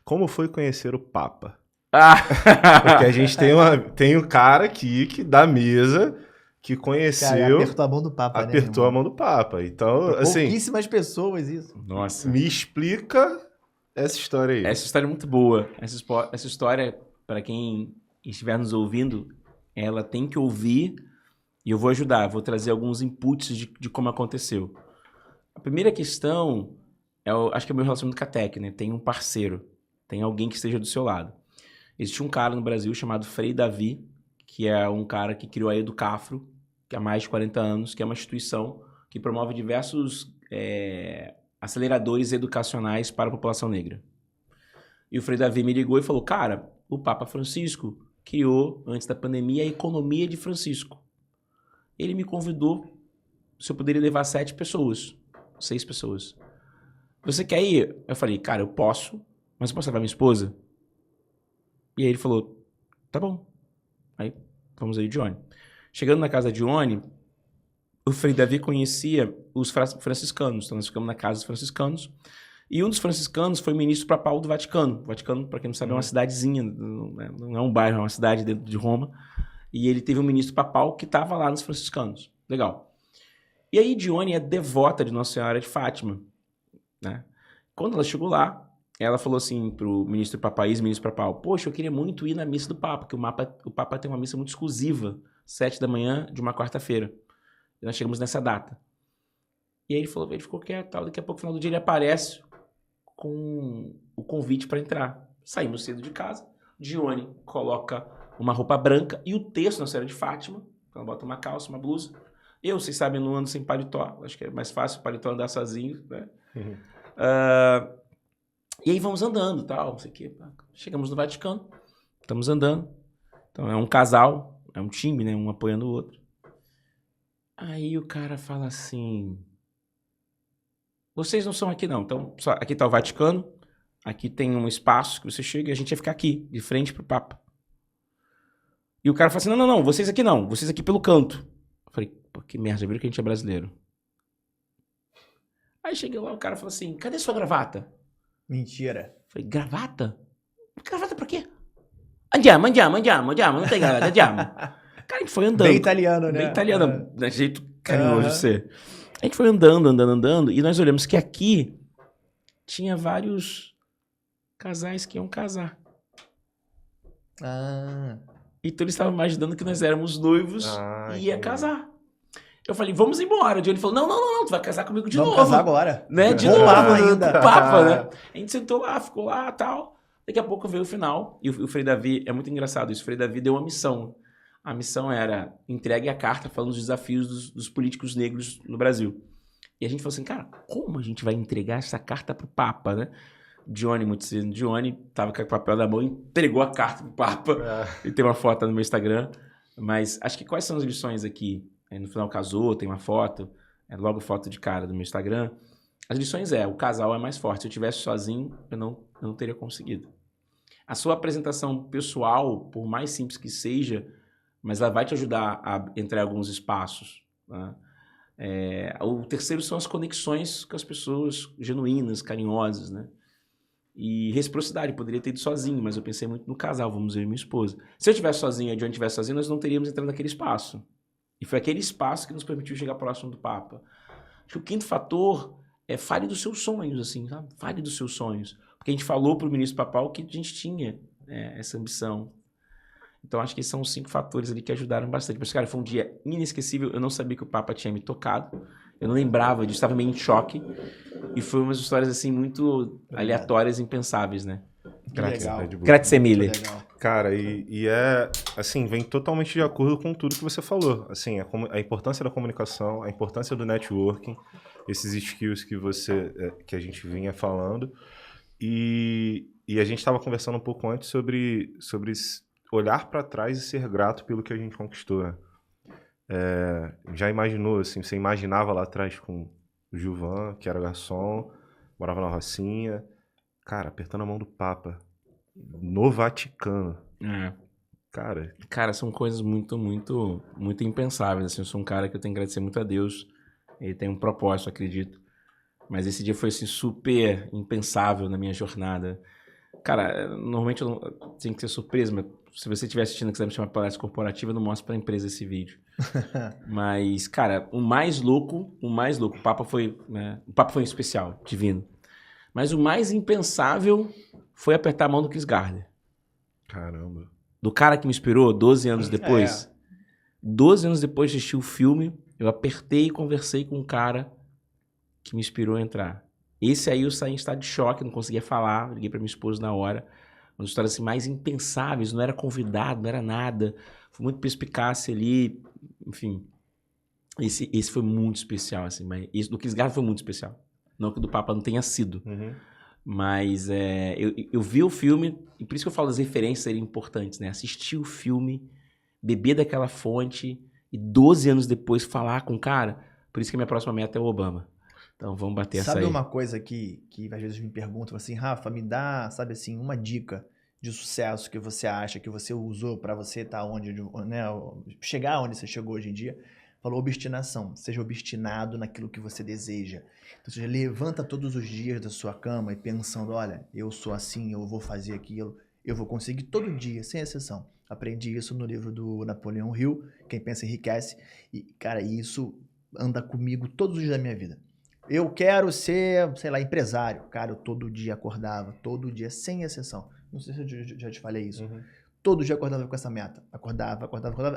Como foi conhecer o Papa? Ah! Porque a gente tem um cara aqui da mesa que conheceu... Cara, apertou a mão do Papa, né? Apertou a mão do Papa. Então, assim... Pouquíssimas pessoas isso. Nossa. Me explica essa história aí. Essa história é muito boa. Essa história, para quem estiver nos ouvindo, ela tem que ouvir e eu vou ajudar. Vou trazer alguns inputs de como aconteceu. A primeira questão, acho que é o meu relacionamento com a Tech, né? Tem um parceiro, tem alguém que esteja do seu lado. Existe um cara no Brasil chamado Frei Davi, que é um cara que criou a Educafro, que há mais de 40 anos, que é uma instituição que promove diversos aceleradores educacionais para a população negra. E o Frei Davi me ligou e falou, cara, o Papa Francisco criou, antes da pandemia, a Economia de Francisco. Ele me convidou se eu poderia levar 6 pessoas. Você quer ir? Eu falei, cara, eu posso, mas eu posso levar minha esposa? E aí ele falou, tá bom. Aí, vamos aí, Johnny. Chegando na casa de Johnny, o Frei Davi conhecia os franciscanos. Então, nós ficamos na casa dos franciscanos. E um dos franciscanos foi ministro papal do Vaticano. O Vaticano, para quem não sabe, é uma cidadezinha, não é um bairro, é uma cidade dentro de Roma. E ele teve um ministro papal que estava lá nos franciscanos. Legal. E aí, Dione é devota de Nossa Senhora de Fátima. Né? Quando ela chegou lá, ela falou assim pro ministro papal, ex-ministro papal, poxa, eu queria muito ir na missa do Papa, porque o Papa tem uma missa muito exclusiva, 7 da manhã de uma quarta-feira. E nós chegamos nessa data. E aí ele ficou quieto, tal. Daqui a pouco, no final do dia, ele aparece com o convite para entrar. Saímos cedo de casa. Dione coloca uma roupa branca e o texto na Senhora de Fátima. Ela bota uma calça, uma blusa. Vocês sabem, não ando sem paletó. Acho que é mais fácil o paletó andar sozinho, né? Uhum. E aí vamos andando, tal, não sei o quê. Chegamos no Vaticano, estamos andando. Então é um casal, é um time, né? Um apoiando o outro. Aí o cara fala assim... Vocês não são aqui não. Então, aqui está o Vaticano. Aqui tem um espaço que você chega e a gente vai ficar aqui, de frente pro Papa. E o cara fala assim, não, vocês aqui não. Vocês aqui pelo canto. Eu falei, pô, que merda, já viram que a gente é brasileiro. Aí cheguei lá, o cara falou assim, cadê sua gravata? Mentira. Eu falei, gravata? Gravata pra quê? Andiamo, não tem gravata, andiamo. Cara, a gente foi andando. Bem italiano, né? Bem italiano, de jeito carinhoso de ser. A gente foi andando, e nós olhamos que aqui tinha vários casais que iam casar. Então eles estavam imaginando que nós éramos noivos e ia casar. Eu falei, vamos embora. O Johnny falou, não, tu vai casar comigo de novo. Vamos casar agora. Né? De Com novo, Papa ainda. com o Papa, né? A gente sentou lá, ficou lá e tal. Daqui a pouco veio o final, e o Frei Davi, é muito engraçado isso, o Frei Davi deu uma missão. A missão era, entregue a carta falando dos desafios dos políticos negros no Brasil. E a gente falou assim, cara, como a gente vai entregar essa carta pro Papa, né? Johnny, muito cedo, Johnny tava com o papel na mão e entregou a carta pro Papa. E tem uma foto no meu Instagram. Mas acho que quais são as lições aqui? No final casou, tem uma foto, logo foto de cara do meu Instagram. As lições o casal é mais forte. Se eu tivesse sozinho, eu não teria conseguido. A sua apresentação pessoal, por mais simples que seja, mas ela vai te ajudar a entrar em alguns espaços. Né? O terceiro são as conexões com as pessoas genuínas, carinhosas, né? E reciprocidade, eu poderia ter ido sozinho, mas eu pensei muito no casal, vamos eu e minha esposa. Se eu estivesse sozinho e a Johnny estivesse sozinho, nós não teríamos entrado naquele espaço. E foi aquele espaço que nos permitiu chegar próximo do Papa. Acho que o quinto fator é fale dos seus sonhos, assim, sabe? Fale dos seus sonhos. Porque a gente falou para o ministro papal que a gente tinha essa ambição. Então, acho que esses são os 5 fatores ali que ajudaram bastante. Mas, cara, foi um dia inesquecível. Eu não sabia que o Papa tinha me tocado. Eu não lembrava disso, estava meio em choque. E foi umas histórias, assim, muito aleatórias e impensáveis, né? Grazie mille. Cara, e assim, vem totalmente de acordo com tudo que você falou. Assim, a importância da comunicação, a importância do networking, esses skills que a gente vinha falando. E a gente estava conversando um pouco antes sobre olhar para trás e ser grato pelo que a gente conquistou. Né? Já imaginou, assim, você imaginava lá atrás com o Gilvan, que era garçom, morava na Rocinha, cara, apertando a mão do Papa, no Vaticano. Cara, são coisas muito, muito, muito impensáveis. Assim, eu sou um cara que eu tenho que agradecer muito a Deus. Ele tem um propósito, acredito. Mas esse dia foi assim, super impensável na minha jornada. Cara, normalmente eu tenho que ser surpresa, mas se você estiver assistindo e quiser me chamar para palestra corporativa, eu não mostro para a empresa esse vídeo. Mas, cara, o mais louco, o Papa foi, né? O Papa foi um especial, divino. Mas o mais impensável foi apertar a mão do Chris Gardner. Caramba. Do cara que me inspirou 12 anos depois. 12 anos depois de assistir o filme, eu apertei e conversei com um cara que me inspirou a entrar. Esse aí eu saí em estado de choque, não conseguia falar, liguei pra minha esposa na hora. Uma das histórias assim, mais impensáveis, não era convidado, não era nada. Foi muito perspicácia ali, enfim. Esse foi muito especial, assim, mas esse do Chris Gardner foi muito especial. Não que o do Papa não tenha sido. Mas eu vi o filme, e por isso que eu falo das referências serem importantes, né? Assistir o filme, beber daquela fonte, e 12 anos depois falar com o cara. Por isso que a minha próxima meta é o Obama. Então vamos bater essa aí. Sabe uma coisa que às vezes me perguntam assim, Rafa, me dá, sabe assim, uma dica de sucesso que você acha que você usou para você estar onde, né, chegar onde você chegou hoje em dia? Falou obstinação, seja obstinado naquilo que você deseja. Então, você levanta todos os dias da sua cama e pensando, olha, eu sou assim, eu vou fazer aquilo, eu vou conseguir todo dia, sem exceção. Aprendi isso no livro do Napoleão Hill, Quem Pensa Enriquece. E, cara, isso anda comigo todos os dias da minha vida. Eu quero ser, sei lá, empresário. Cara, eu todo dia acordava, todo dia, sem exceção. Não sei se eu já te falei isso. Todo dia acordava com essa meta.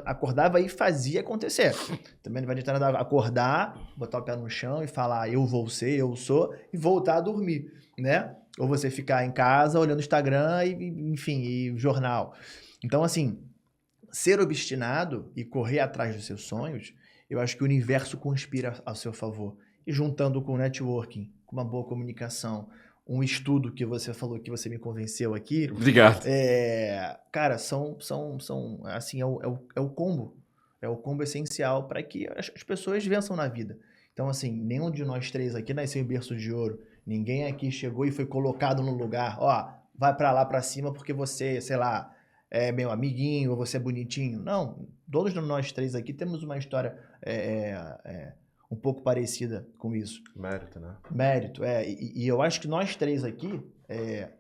Acordava e fazia acontecer. Também não vai adiantar nada acordar, botar o pé no chão e falar eu vou ser, eu sou, e voltar a dormir, né? Ou você ficar em casa olhando o Instagram e jornal. Então, assim, ser obstinado e correr atrás dos seus sonhos, eu acho que o universo conspira a seu favor. E juntando com o networking, com uma boa comunicação, um estudo que você falou que você me convenceu aqui. Obrigado. Cara, são assim, é o combo. É o combo essencial para que as pessoas vençam na vida. Então, assim, nenhum de nós três aqui nasceu em berço de ouro. Ninguém aqui chegou e foi colocado no lugar. Ó, vai para lá para cima porque você, sei lá, é meu amiguinho ou você é bonitinho. Não, todos nós três aqui temos uma história um pouco parecida com isso. Mérito, né? Mérito, e eu acho que nós três aqui,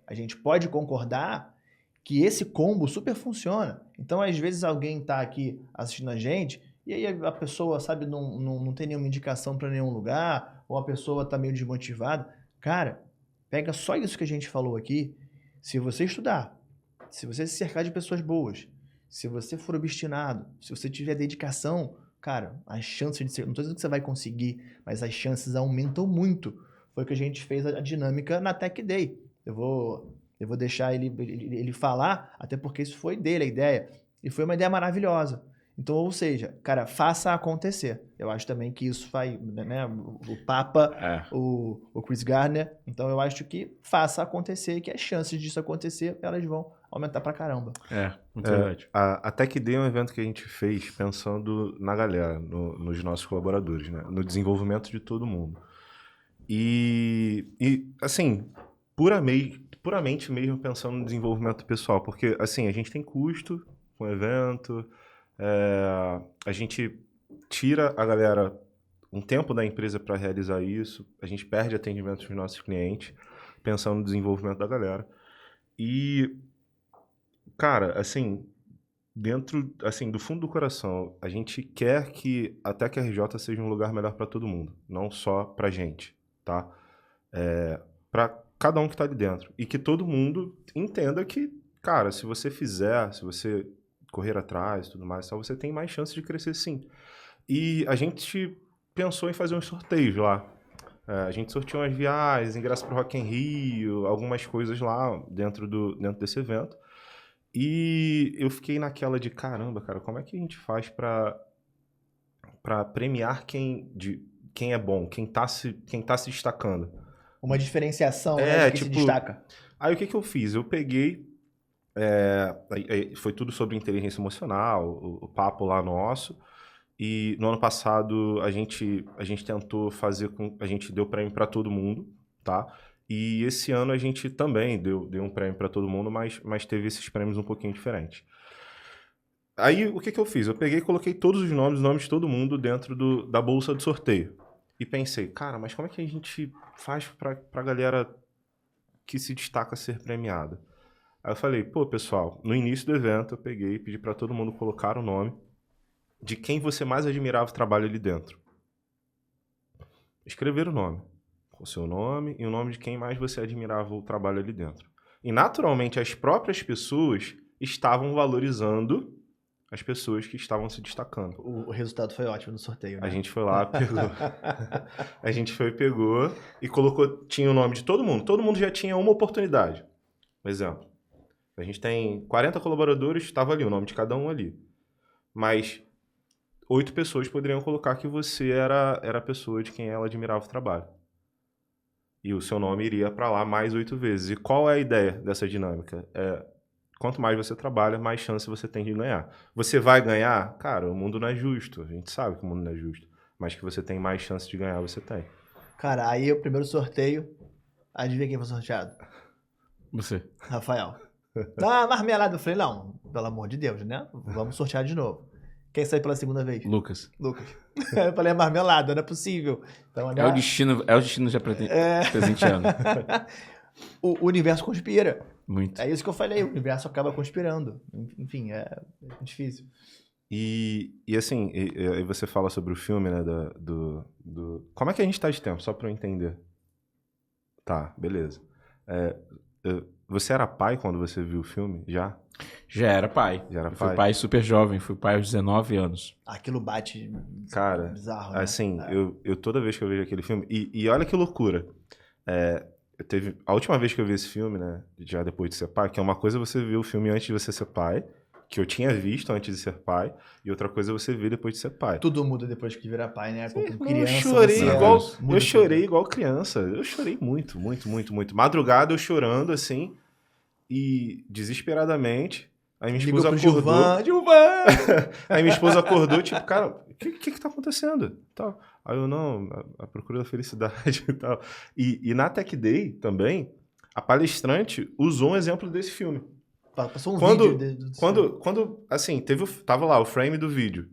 a gente pode concordar que esse combo super funciona. Então, às vezes, alguém tá aqui assistindo a gente e aí a pessoa, sabe, não tem nenhuma indicação para nenhum lugar, ou a pessoa tá meio desmotivada. Cara, pega só isso que a gente falou aqui. Se você estudar, se você se cercar de pessoas boas, se você for obstinado, se você tiver dedicação, cara, as chances de ser... Não tô dizendo que você vai conseguir, mas as chances aumentam muito. Foi o que a gente fez a dinâmica na Tech Day. Eu vou deixar ele falar, até porque isso foi dele a ideia. E foi uma ideia maravilhosa. Então, ou seja, cara, faça acontecer. Eu acho também que isso vai, né? O Papa, o Chris Gardner. Então, eu acho que faça acontecer, que as chances disso acontecer, elas vão aumentar pra caramba. Muito verdade. A Tech Day é um evento que a gente fez pensando na galera, nos nossos colaboradores, né? No desenvolvimento de todo mundo. E assim, puramente mesmo pensando no desenvolvimento pessoal, porque assim, a gente tem custo com o evento, a gente tira a galera um tempo da empresa para realizar isso, a gente perde atendimento dos nossos clientes, pensando no desenvolvimento da galera. E, cara, assim, dentro, assim, do fundo do coração, a gente quer que a Tech RJ seja um lugar melhor para todo mundo, não só pra gente, tá? Para cada um que tá ali dentro. E que todo mundo entenda que, cara, se você fizer, se você correr atrás e tudo mais, só você tem mais chance de crescer, sim. E a gente pensou em fazer uns sorteios lá. A gente sorteou umas viagens, ingresso pro Rock in Rio, algumas coisas lá dentro desse evento. E eu fiquei naquela de, caramba, cara, como é que a gente faz pra premiar quem é bom, quem tá se destacando? Uma diferenciação, né, de quem se destaca. Aí o que eu fiz? Eu peguei, foi tudo sobre inteligência emocional, o papo lá nosso, e no ano passado a gente tentou fazer a gente deu prêmio para todo mundo, tá? E esse ano a gente também deu um prêmio para todo mundo, mas teve esses prêmios um pouquinho diferentes. Aí o que eu fiz? Eu peguei e coloquei todos os nomes de todo mundo dentro da bolsa do sorteio. E pensei, cara, mas como é que a gente faz pra galera que se destaca ser premiada? Aí eu falei, pô, pessoal, no início do evento eu peguei e pedi pra todo mundo colocar o nome de quem você mais admirava o trabalho ali dentro. Escrever o nome. O seu nome e o nome de quem mais você admirava o trabalho ali dentro. E naturalmente as próprias pessoas estavam valorizando as pessoas que estavam se destacando. O resultado foi ótimo no sorteio, né? A gente foi lá, pegou. A gente pegou e colocou, tinha o nome de todo mundo. Todo mundo já tinha uma oportunidade. Por exemplo, a gente tem 40 colaboradores, estava ali, o nome de cada um ali. Mas 8 pessoas poderiam colocar que você era a pessoa de quem ela admirava o trabalho. E o seu nome iria para lá mais 8 vezes. E qual é a ideia dessa dinâmica? Quanto mais você trabalha, mais chance você tem de ganhar. Você vai ganhar? Cara, o mundo não é justo. A gente sabe que o mundo não é justo. Mas que você tem mais chance de ganhar, você tem. Cara, aí o primeiro sorteio, adivinha quem foi sorteado? Você. Rafael. Ah, marmelada. Eu falei, não, pelo amor de Deus, né? Vamos sortear de novo. Quem saiu pela segunda vez? Lucas. Eu falei, marmelada, não é possível. Então, é o destino já presenteando. O universo conspira. Muito. É isso que eu falei, o universo acaba conspirando. Enfim, é difícil. E assim, aí você fala sobre o filme, né, Como é que a gente tá de tempo, só pra eu entender? Tá, beleza. Você era pai quando você viu o filme, já? Já era pai. Fui pai super jovem, fui pai aos 19 anos. Aquilo bate, cara, bizarro, né? Assim, eu toda vez que eu vejo aquele filme... E olha que loucura. A última vez que eu vi esse filme, né, já depois de ser pai, que é uma coisa você ver o filme antes de você ser pai, que eu tinha visto antes de ser pai, e outra coisa você ver depois de ser pai. Tudo muda depois que vira pai, né? Como criança, eu chorei igual criança. Eu chorei muito, muito, muito, muito. Madrugada eu chorando, assim, e desesperadamente. Aí minha esposa acordou. Gilvan! Aí minha esposa acordou, tipo, cara, o que tá acontecendo? Tal. Aí eu, não, a procura da felicidade e tal. E na Tech Day também, a palestrante usou um exemplo desse filme. Passou um vídeo. Quando assim, tava lá o frame do vídeo,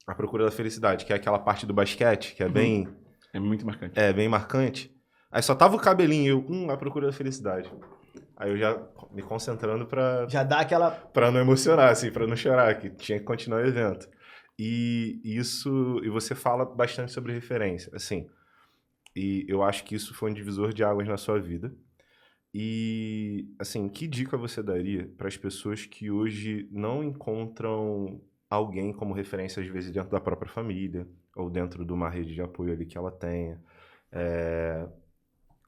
A Procura da Felicidade, que é aquela parte do basquete, que é bem... É muito marcante. É, bem marcante. Aí só tava o cabelinho, A Procura da Felicidade. Aí eu já me concentrando pra Já dá aquela... Pra não emocionar, assim, pra não chorar, que tinha que continuar o evento. E você fala bastante sobre referência, assim, e eu acho que isso foi um divisor de águas na sua vida. E, assim, que dica você daria para as pessoas que hoje não encontram alguém como referência, às vezes, dentro da própria família, ou dentro de uma rede de apoio ali que ela tenha?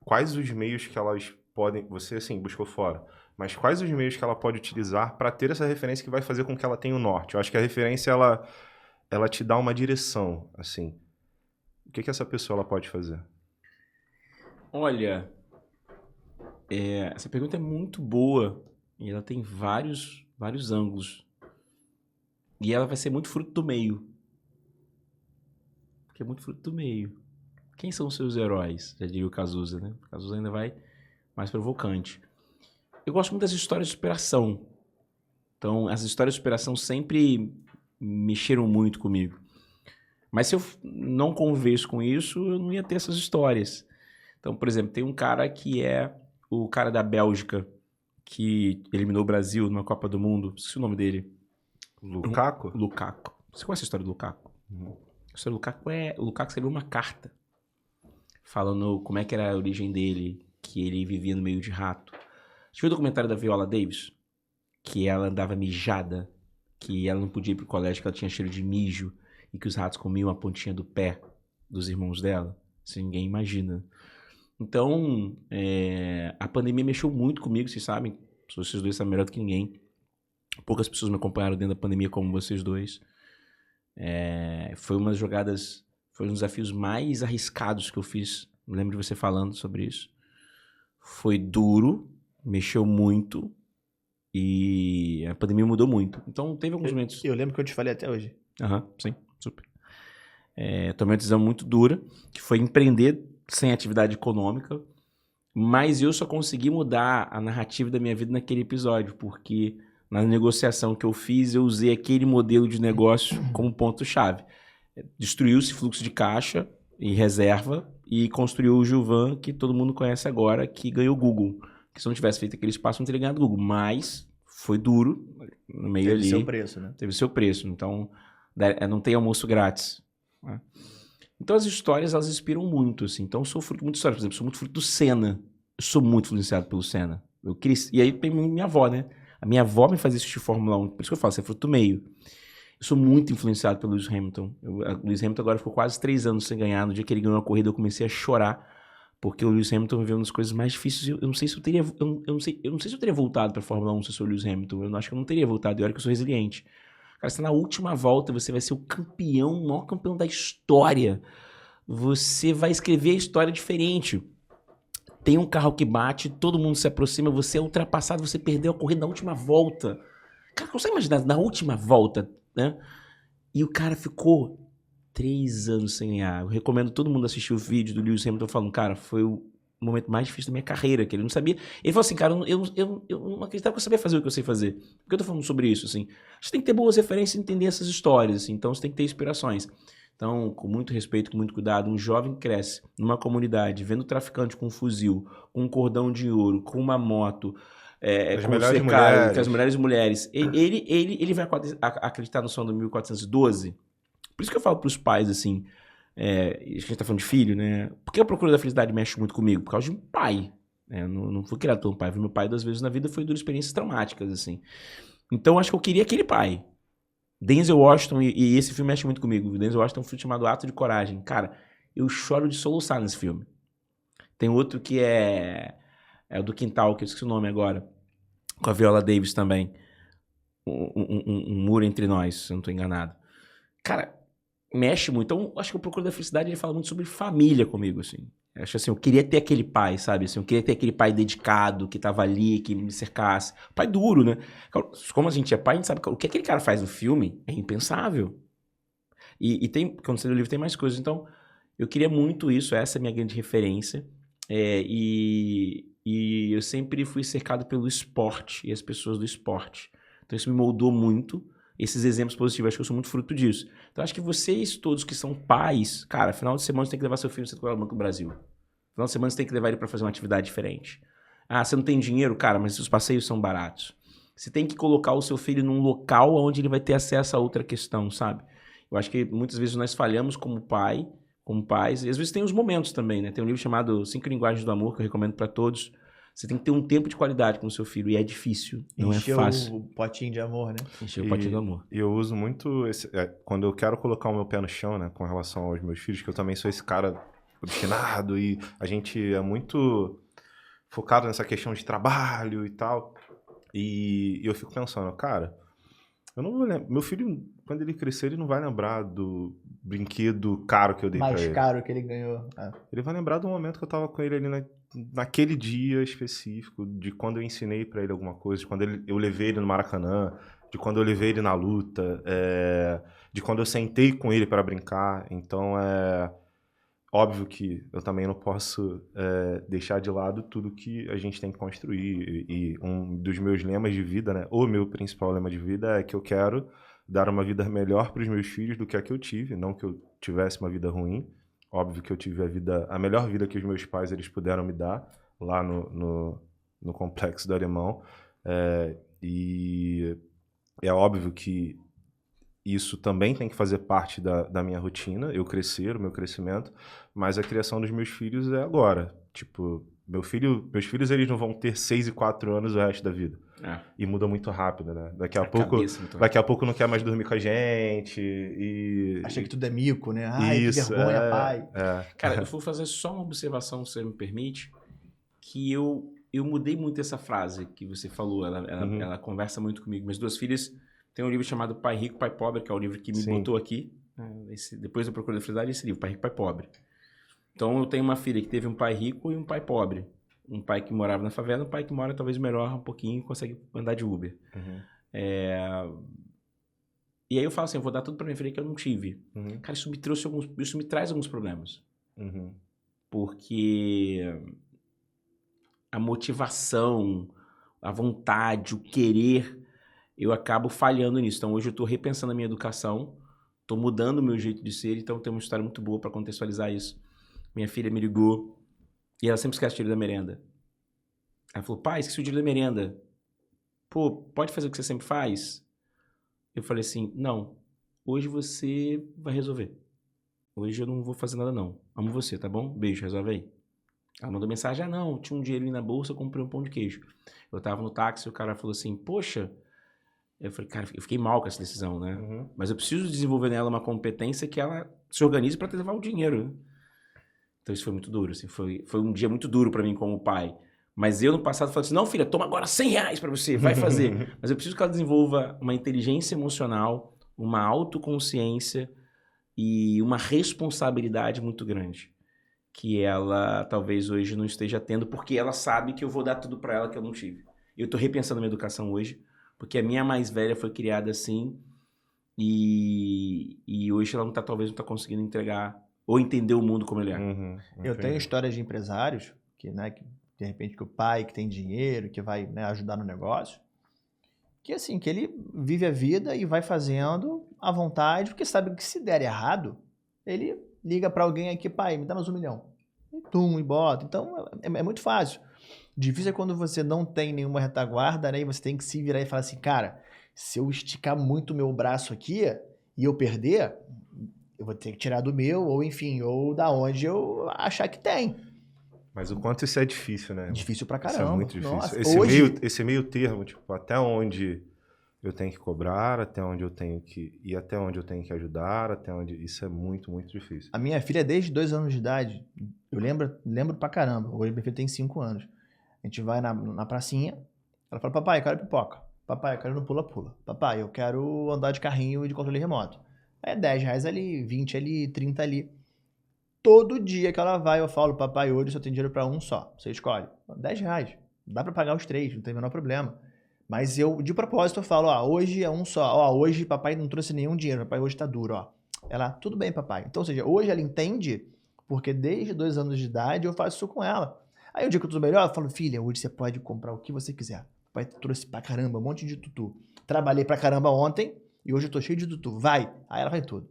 Quais os meios que elas podem... Você, assim, buscou fora. Mas quais os meios que ela pode utilizar para ter essa referência que vai fazer com que ela tenha o norte? Eu acho que a referência, ela te dá uma direção, assim. O que essa pessoa ela pode fazer? Olha, essa pergunta é muito boa e ela tem vários ângulos. E ela vai ser muito fruto do meio. Porque é muito fruto do meio. Quem são os seus heróis? Já diria o Cazuza, né? O Cazuza ainda vai mais provocante. Eu gosto muito das histórias de superação. Então, as histórias de superação sempre mexeram muito comigo. Mas se eu não converso com isso, eu não ia ter essas histórias. Então, por exemplo, tem um cara que é o cara da Bélgica, que eliminou o Brasil numa Copa do Mundo. Esqueci o nome dele. Lukaku? Lukaku. Você conhece a história do Lukaku? A história do Lukaku o Lukaku escreveu uma carta falando como é que era a origem dele, que ele vivia no meio de rato. Você viu o documentário da Viola Davis? Que ela andava mijada, que ela não podia ir pro colégio, que ela tinha cheiro de mijo, e que os ratos comiam a pontinha do pé dos irmãos dela. Isso ninguém imagina. Então, a pandemia mexeu muito comigo, vocês sabem. Vocês dois sabem melhor do que ninguém. Poucas pessoas me acompanharam dentro da pandemia como vocês dois. Foi uma das jogadas, foi um dos desafios mais arriscados que eu fiz. Me lembro de você falando sobre isso. Foi duro, mexeu muito e a pandemia mudou muito. Então, teve alguns momentos... Eu lembro que eu te falei até hoje. Sim, super. Tomei uma decisão muito dura, que foi empreender sem atividade econômica, mas eu só consegui mudar a narrativa da minha vida naquele episódio, porque na negociação que eu fiz, eu usei aquele modelo de negócio como ponto-chave. Destruiu-se fluxo de caixa e reserva e construiu o Gilvan, que todo mundo conhece agora, que ganhou o Google. Que se não tivesse feito aquele espaço, não teria ganhado o Google, mas foi duro no meio ali. Teve seu preço, né? Teve seu preço, então não tem almoço grátis, né? Então as histórias, elas inspiram muito, assim. Então eu sou fruto de muitas histórias. Por exemplo, sou muito fruto do Senna. Eu sou muito influenciado pelo Senna. Eu cresci... E aí tem minha avó, né? A minha avó me fazia assistir Fórmula 1. Por isso que eu falo, você é fruto do meio. Eu sou muito influenciado pelo Lewis Hamilton. O Lewis Hamilton agora ficou quase 3 anos sem ganhar. No dia que ele ganhou a corrida, eu comecei a chorar. Porque o Lewis Hamilton viveu uma das coisas mais difíceis. Eu não sei se eu teria... Eu não sei se eu teria voltado pra Fórmula 1 se eu sou o Lewis Hamilton. Eu acho que eu não teria voltado. Eu acho que eu sou resiliente. Cara, você tá na última volta, você vai ser o campeão, o maior campeão da história. Você vai escrever a história diferente. Tem um carro que bate, todo mundo se aproxima, você é ultrapassado, você perdeu a corrida na última volta. Cara, consegue imaginar, na última volta, né? E o cara ficou 3 anos sem ganhar. Eu recomendo todo mundo assistir o vídeo do Lewis Hamilton falando, cara, foi o momento mais difícil da minha carreira, que ele não sabia. Ele falou assim, cara, eu não acreditava que eu sabia fazer o que eu sei fazer. Por que eu tô falando sobre isso, assim? Você tem que ter boas referências e entender essas histórias, assim. Então você tem que ter inspirações. Então, com muito respeito, com muito cuidado, um jovem cresce numa comunidade, vendo traficante com um fuzil, com um cordão de ouro, com uma moto, com cercado, com as melhores mulheres. Ele vai acreditar no som do 1412? Por isso que eu falo pros pais, assim, a gente tá falando de filho, né? Porque a procura da felicidade mexe muito comigo? Por causa de um pai. Eu não fui criado por um pai. Meu pai, 2 vezes na vida, foi duas experiências traumáticas, assim. Então, acho que eu queria aquele pai. Denzel Washington, e esse filme mexe muito comigo. Denzel Washington é um filme chamado Ato de Coragem. Cara, eu choro de soluçar nesse filme. Tem outro que é o do Quintal, que eu esqueci o nome agora, com a Viola Davis também. Um Muro Entre Nós, se eu não estou enganado. Cara, mexe muito. Então, acho que o Procura da Felicidade, ele fala muito sobre família comigo, assim. Eu acho assim, eu queria ter aquele pai, sabe? Assim, eu queria ter aquele pai dedicado, que tava ali, que me cercasse. Pai duro, né? Como a gente é pai, a gente sabe que o que aquele cara faz no filme é impensável. E tem, quando você lê o livro, tem mais coisas. Então, eu queria muito isso, essa é a minha grande referência. E eu sempre fui cercado pelo esporte e as pessoas do esporte. Então, isso me moldou muito. Esses exemplos positivos, acho que eu sou muito fruto disso. Então, acho que vocês todos que são pais, cara, final de semana você tem que levar seu filho no Centro Banco do Brasil. Final de semana você tem que levar ele para fazer uma atividade diferente. Ah, você não tem dinheiro? Cara, mas os passeios são baratos. Você tem que colocar o seu filho num local onde ele vai ter acesso a outra questão, sabe? Eu acho que muitas vezes nós falhamos como pais, e às vezes tem os momentos também, né? Tem um livro chamado 5 Linguagens do Amor, que eu recomendo para todos. Você tem que ter um tempo de qualidade com o seu filho, e é difícil, não é fácil. o potinho de amor, né? Encher o potinho do amor. E eu uso muito, quando eu quero colocar o meu pé no chão, né, com relação aos meus filhos, que eu também sou esse cara obstinado, e a gente é muito focado nessa questão de trabalho e tal. E eu fico pensando, cara, eu não vou lembrar. Meu filho, quando ele crescer, ele não vai lembrar do brinquedo caro que eu dei pra Mais ele. caro que ele ganhou. Ele vai lembrar do momento que eu tava com ele ali naquele dia específico, de quando eu ensinei pra ele alguma coisa, de quando eu levei ele no Maracanã, de quando eu levei ele na luta, de quando eu sentei com ele para brincar. Então, óbvio que eu também não posso deixar de lado tudo que a gente tem que construir. E um dos meus lemas de vida, né, o meu principal lema de vida é que eu quero dar uma vida melhor para os meus filhos do que a que eu tive. Não que eu tivesse uma vida ruim. Óbvio que eu tive a melhor vida que os meus pais eles puderam me dar lá no Complexo do Alemão. E é óbvio que isso também tem que fazer parte da minha rotina, eu crescer, o meu crescimento, mas a criação dos meus filhos é agora. Tipo, meus filhos eles não vão ter 6 e 4 anos o resto da vida. E muda muito rápido, né? Daqui a pouco não quer mais dormir com a gente e... Achei que tudo é mico, né? Ai, isso, que vergonha, pai. Cara, eu vou fazer só uma observação, se você me permite, que eu mudei muito essa frase que você falou, ela conversa muito comigo. Minhas duas filhas têm um livro chamado Pai Rico, Pai Pobre, que é o livro que me botou aqui. Depois da Procura da Felicidade, esse livro, Pai Rico, Pai Pobre. Então eu tenho uma filha que teve um pai rico e um pai pobre. Um pai que morava na favela, um pai que mora talvez melhor um pouquinho e consegue andar de Uber. E aí eu falo assim, eu vou dar tudo pra minha filha que eu não tive. Cara, isso me traz alguns problemas. Porque a motivação, a vontade, o querer, eu acabo falhando nisso. Então hoje eu tô repensando a minha educação, tô mudando o meu jeito de ser, então tem uma história muito boa pra contextualizar isso. Minha filha me ligou e ela sempre esquece o dinheiro da merenda. Ela falou, pai, esqueci o dinheiro da merenda. Pô, pode fazer o que você sempre faz? Eu falei assim, não, hoje você vai resolver. Hoje eu não vou fazer nada não. Amo você, tá bom? Beijo, resolve aí. Ela mandou mensagem, não, tinha um dinheirinho na bolsa, eu comprei um pão de queijo. Eu tava no táxi e o cara falou assim, poxa... Eu falei, cara, eu fiquei mal com essa decisão, né? Mas eu preciso desenvolver nela uma competência que ela se organize para levar o dinheiro, né? Então isso foi muito duro, assim, foi um dia muito duro para mim como pai. Mas eu no passado falei assim, não filha, toma agora R$100 para você, vai fazer. Mas eu preciso que ela desenvolva uma inteligência emocional, uma autoconsciência e uma responsabilidade muito grande. Que ela talvez hoje não esteja tendo, porque ela sabe que eu vou dar tudo para ela que eu não tive. Eu tô repensando a minha educação hoje, porque a minha mais velha foi criada assim e hoje ela talvez não tá conseguindo entregar ou entender o mundo como ele é. Eu tenho histórias de empresários que, né, que de repente que o pai que tem dinheiro, que vai, né, ajudar no negócio, que assim, que ele vive a vida e vai fazendo à vontade, porque sabe que se der errado, ele liga para alguém aqui, pai, me dá mais 1 milhão. E bota. Então é muito fácil. Difícil é quando você não tem nenhuma retaguarda, né? E você tem que se virar e falar assim, cara, se eu esticar muito o meu braço aqui e eu perder, eu vou ter que tirar do meu, ou enfim, ou da onde eu achar que tem. Mas o quanto isso é difícil, né? Difícil pra caramba. Isso é muito difícil. Nossa, Esse meio termo, tipo, até onde eu tenho que cobrar, até onde eu tenho que ir, até onde eu tenho que ajudar, até onde... Isso é muito, muito difícil. A minha filha, desde 2 anos de idade, eu lembro pra caramba. Hoje minha filha tem 5 anos. A gente vai na pracinha, ela fala, papai, eu quero pipoca. Papai, eu quero no pula-pula. Papai, eu quero andar de carrinho de controle remoto. Aí é R$10 ali, 20 ali, 30 ali. Todo dia que ela vai, eu falo, papai, hoje só tem dinheiro pra um só. Você escolhe. R$10. Dá pra pagar os 3, não tem o menor problema. Mas eu, de propósito, eu falo, hoje é um só. Hoje papai não trouxe nenhum dinheiro, papai hoje tá duro, ó. Ela, tudo bem, papai. Então, ou seja, hoje ela entende, porque desde 2 anos de idade eu faço isso com ela. Aí o dia que eu tô melhor, eu falo, filha, hoje você pode comprar o que você quiser. Papai trouxe pra caramba, um monte de tutu. Trabalhei pra caramba ontem, E hoje eu tô cheio de tutu. Vai. Aí ela vai em tudo.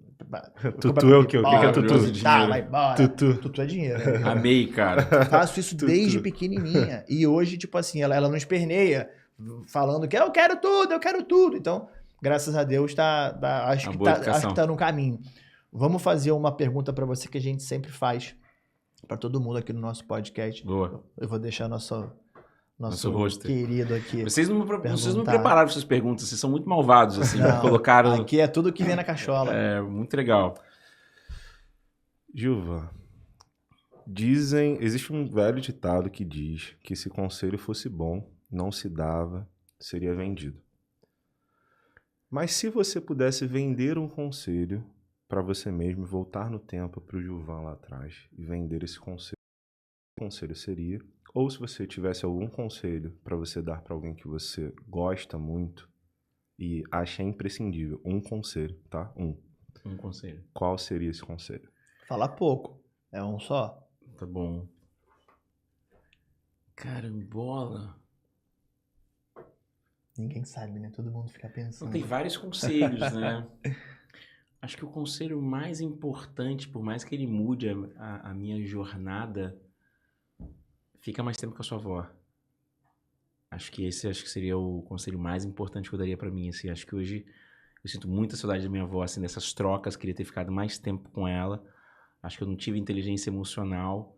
Tutu é o quê? O que é tutu? Tá, vai embora. Tutu. Tutu é dinheiro. Né? Amei, cara. Faço isso desde pequenininha. E hoje, tipo assim, ela não esperneia falando que eu quero tudo. Então, graças a Deus, acho que tá no caminho. Vamos fazer uma pergunta pra você que a gente sempre faz pra todo mundo aqui no nosso podcast. Boa. Eu vou deixar nosso roster querido aqui. Vocês não prepararam suas perguntas, vocês são muito malvados, assim. Colocaram... Aqui é tudo que vem na cachola. É, muito legal. Gilvan, existe um velho ditado que diz que se conselho fosse bom, não se dava, seria vendido. Mas se você pudesse vender um conselho para você mesmo, voltar no tempo para o Gilvan lá atrás e vender esse conselho, que conselho seria? Ou se você tivesse algum conselho para você dar para alguém que você gosta muito e acha imprescindível, um conselho, tá? Um conselho. Qual seria esse conselho? Fala pouco, é um só. Tá bom. Carambola. Ninguém sabe, né? Todo mundo fica pensando. Tem vários conselhos, né? Acho que o conselho mais importante, por mais que ele mude a minha jornada, fica mais tempo com a sua avó. Acho que seria o conselho mais importante que eu daria pra mim, assim. Acho que hoje eu sinto muita saudade da minha avó, assim, dessas trocas, queria ter ficado mais tempo com ela. Acho que eu não tive inteligência emocional.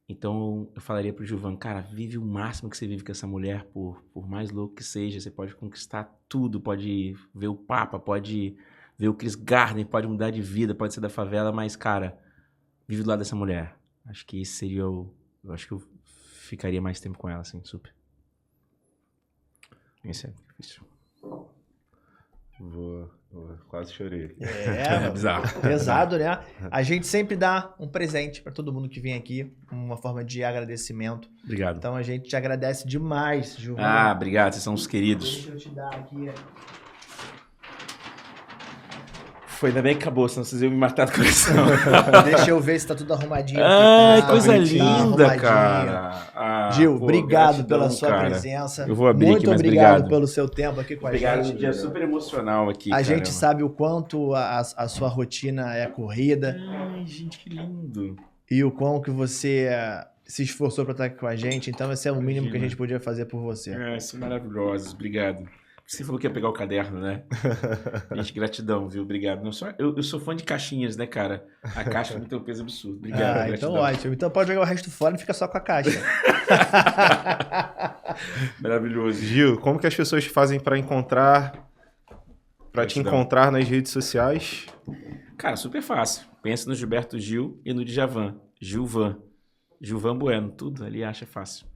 Então eu falaria pro Gilvan, cara, vive o máximo que você vive com essa mulher, por mais louco que seja. Você pode conquistar tudo, pode ver o Papa, pode ver o Chris Gardner, pode mudar de vida, pode ser da favela, mas, cara, vive do lado dessa mulher. Acho que esse seria eu acho que eu ficaria mais tempo com ela, assim, super. Isso é difícil. Quase chorei. É bizarro. Pesado, né? A gente sempre dá um presente pra todo mundo que vem aqui, uma forma de agradecimento. Obrigado. Então a gente te agradece demais, Gilvan. Obrigado, vocês são os queridos. Deixa eu te dar aqui. Foi, ainda bem que acabou, senão vocês iam me matar do coração. Deixa eu ver se tá tudo arrumadinho. Ah, aqui, coisa bonitinho, linda, cara. Gil, obrigado gratidão, pela sua cara. presença. Eu vou abrir Muito aqui, mas obrigado pelo seu tempo aqui com a Obrigado, gente. um dia super emocional aqui, A gente sabe o quanto a sua rotina é corrida. Ai, gente, que lindo. E o quão que você se esforçou para estar aqui com a gente. Então esse é o mínimo que a gente podia fazer por você. São maravilhosos, obrigado. Você falou que ia pegar o caderno, né? Gente, gratidão, viu? Obrigado. Não, eu sou fã de caixinhas, né, cara? A caixa tem um peso absurdo. Obrigado, gratidão. Então ótimo. Então pode jogar o resto fora e fica só com a caixa. Maravilhoso. Gil, como que as pessoas fazem para te encontrar nas redes sociais? Cara, super fácil. Pensa no Gilberto Gil e no Djavan. Gilvan Bueno. Tudo ali acha fácil.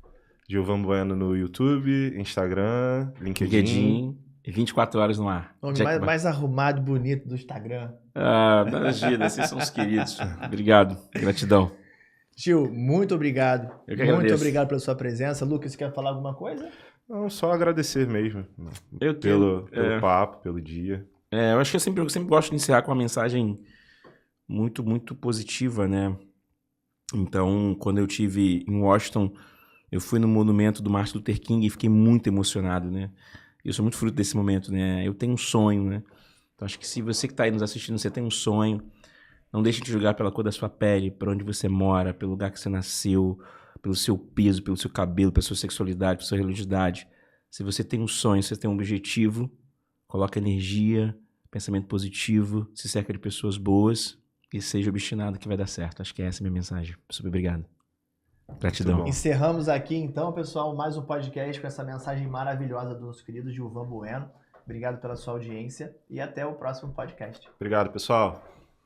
Gilvan Bueno no YouTube, Instagram, LinkedIn. 24 horas no ar. O nome mais arrumado e bonito do Instagram. Imagina, vocês são os queridos. Obrigado, gratidão. Gil, muito obrigado. Eu que agradeço. Muito obrigado pela sua presença. Lucas, você quer falar alguma coisa? Não, só agradecer mesmo. Pelo papo, pelo dia. Eu acho que eu sempre gosto de encerrar com uma mensagem muito, muito positiva, né? Então, quando eu estive em Washington, eu fui no monumento do Martin Luther King e fiquei muito emocionado, né? Eu sou muito fruto desse momento, né? Eu tenho um sonho, né? Então, acho que se você que está aí nos assistindo, você tem um sonho, não deixe de julgar pela cor da sua pele, por onde você mora, pelo lugar que você nasceu, pelo seu peso, pelo seu cabelo, pela sua sexualidade, pela sua religiosidade. Se você tem um sonho, se você tem um objetivo, coloca energia, pensamento positivo, se cerca de pessoas boas e seja obstinado que vai dar certo. Acho que essa é a minha mensagem. Super obrigado. Gratidão. Encerramos aqui, então, pessoal, mais um podcast com essa mensagem maravilhosa do nosso querido Gilvan Bueno. Obrigado pela sua audiência e até o próximo podcast. Obrigado, pessoal.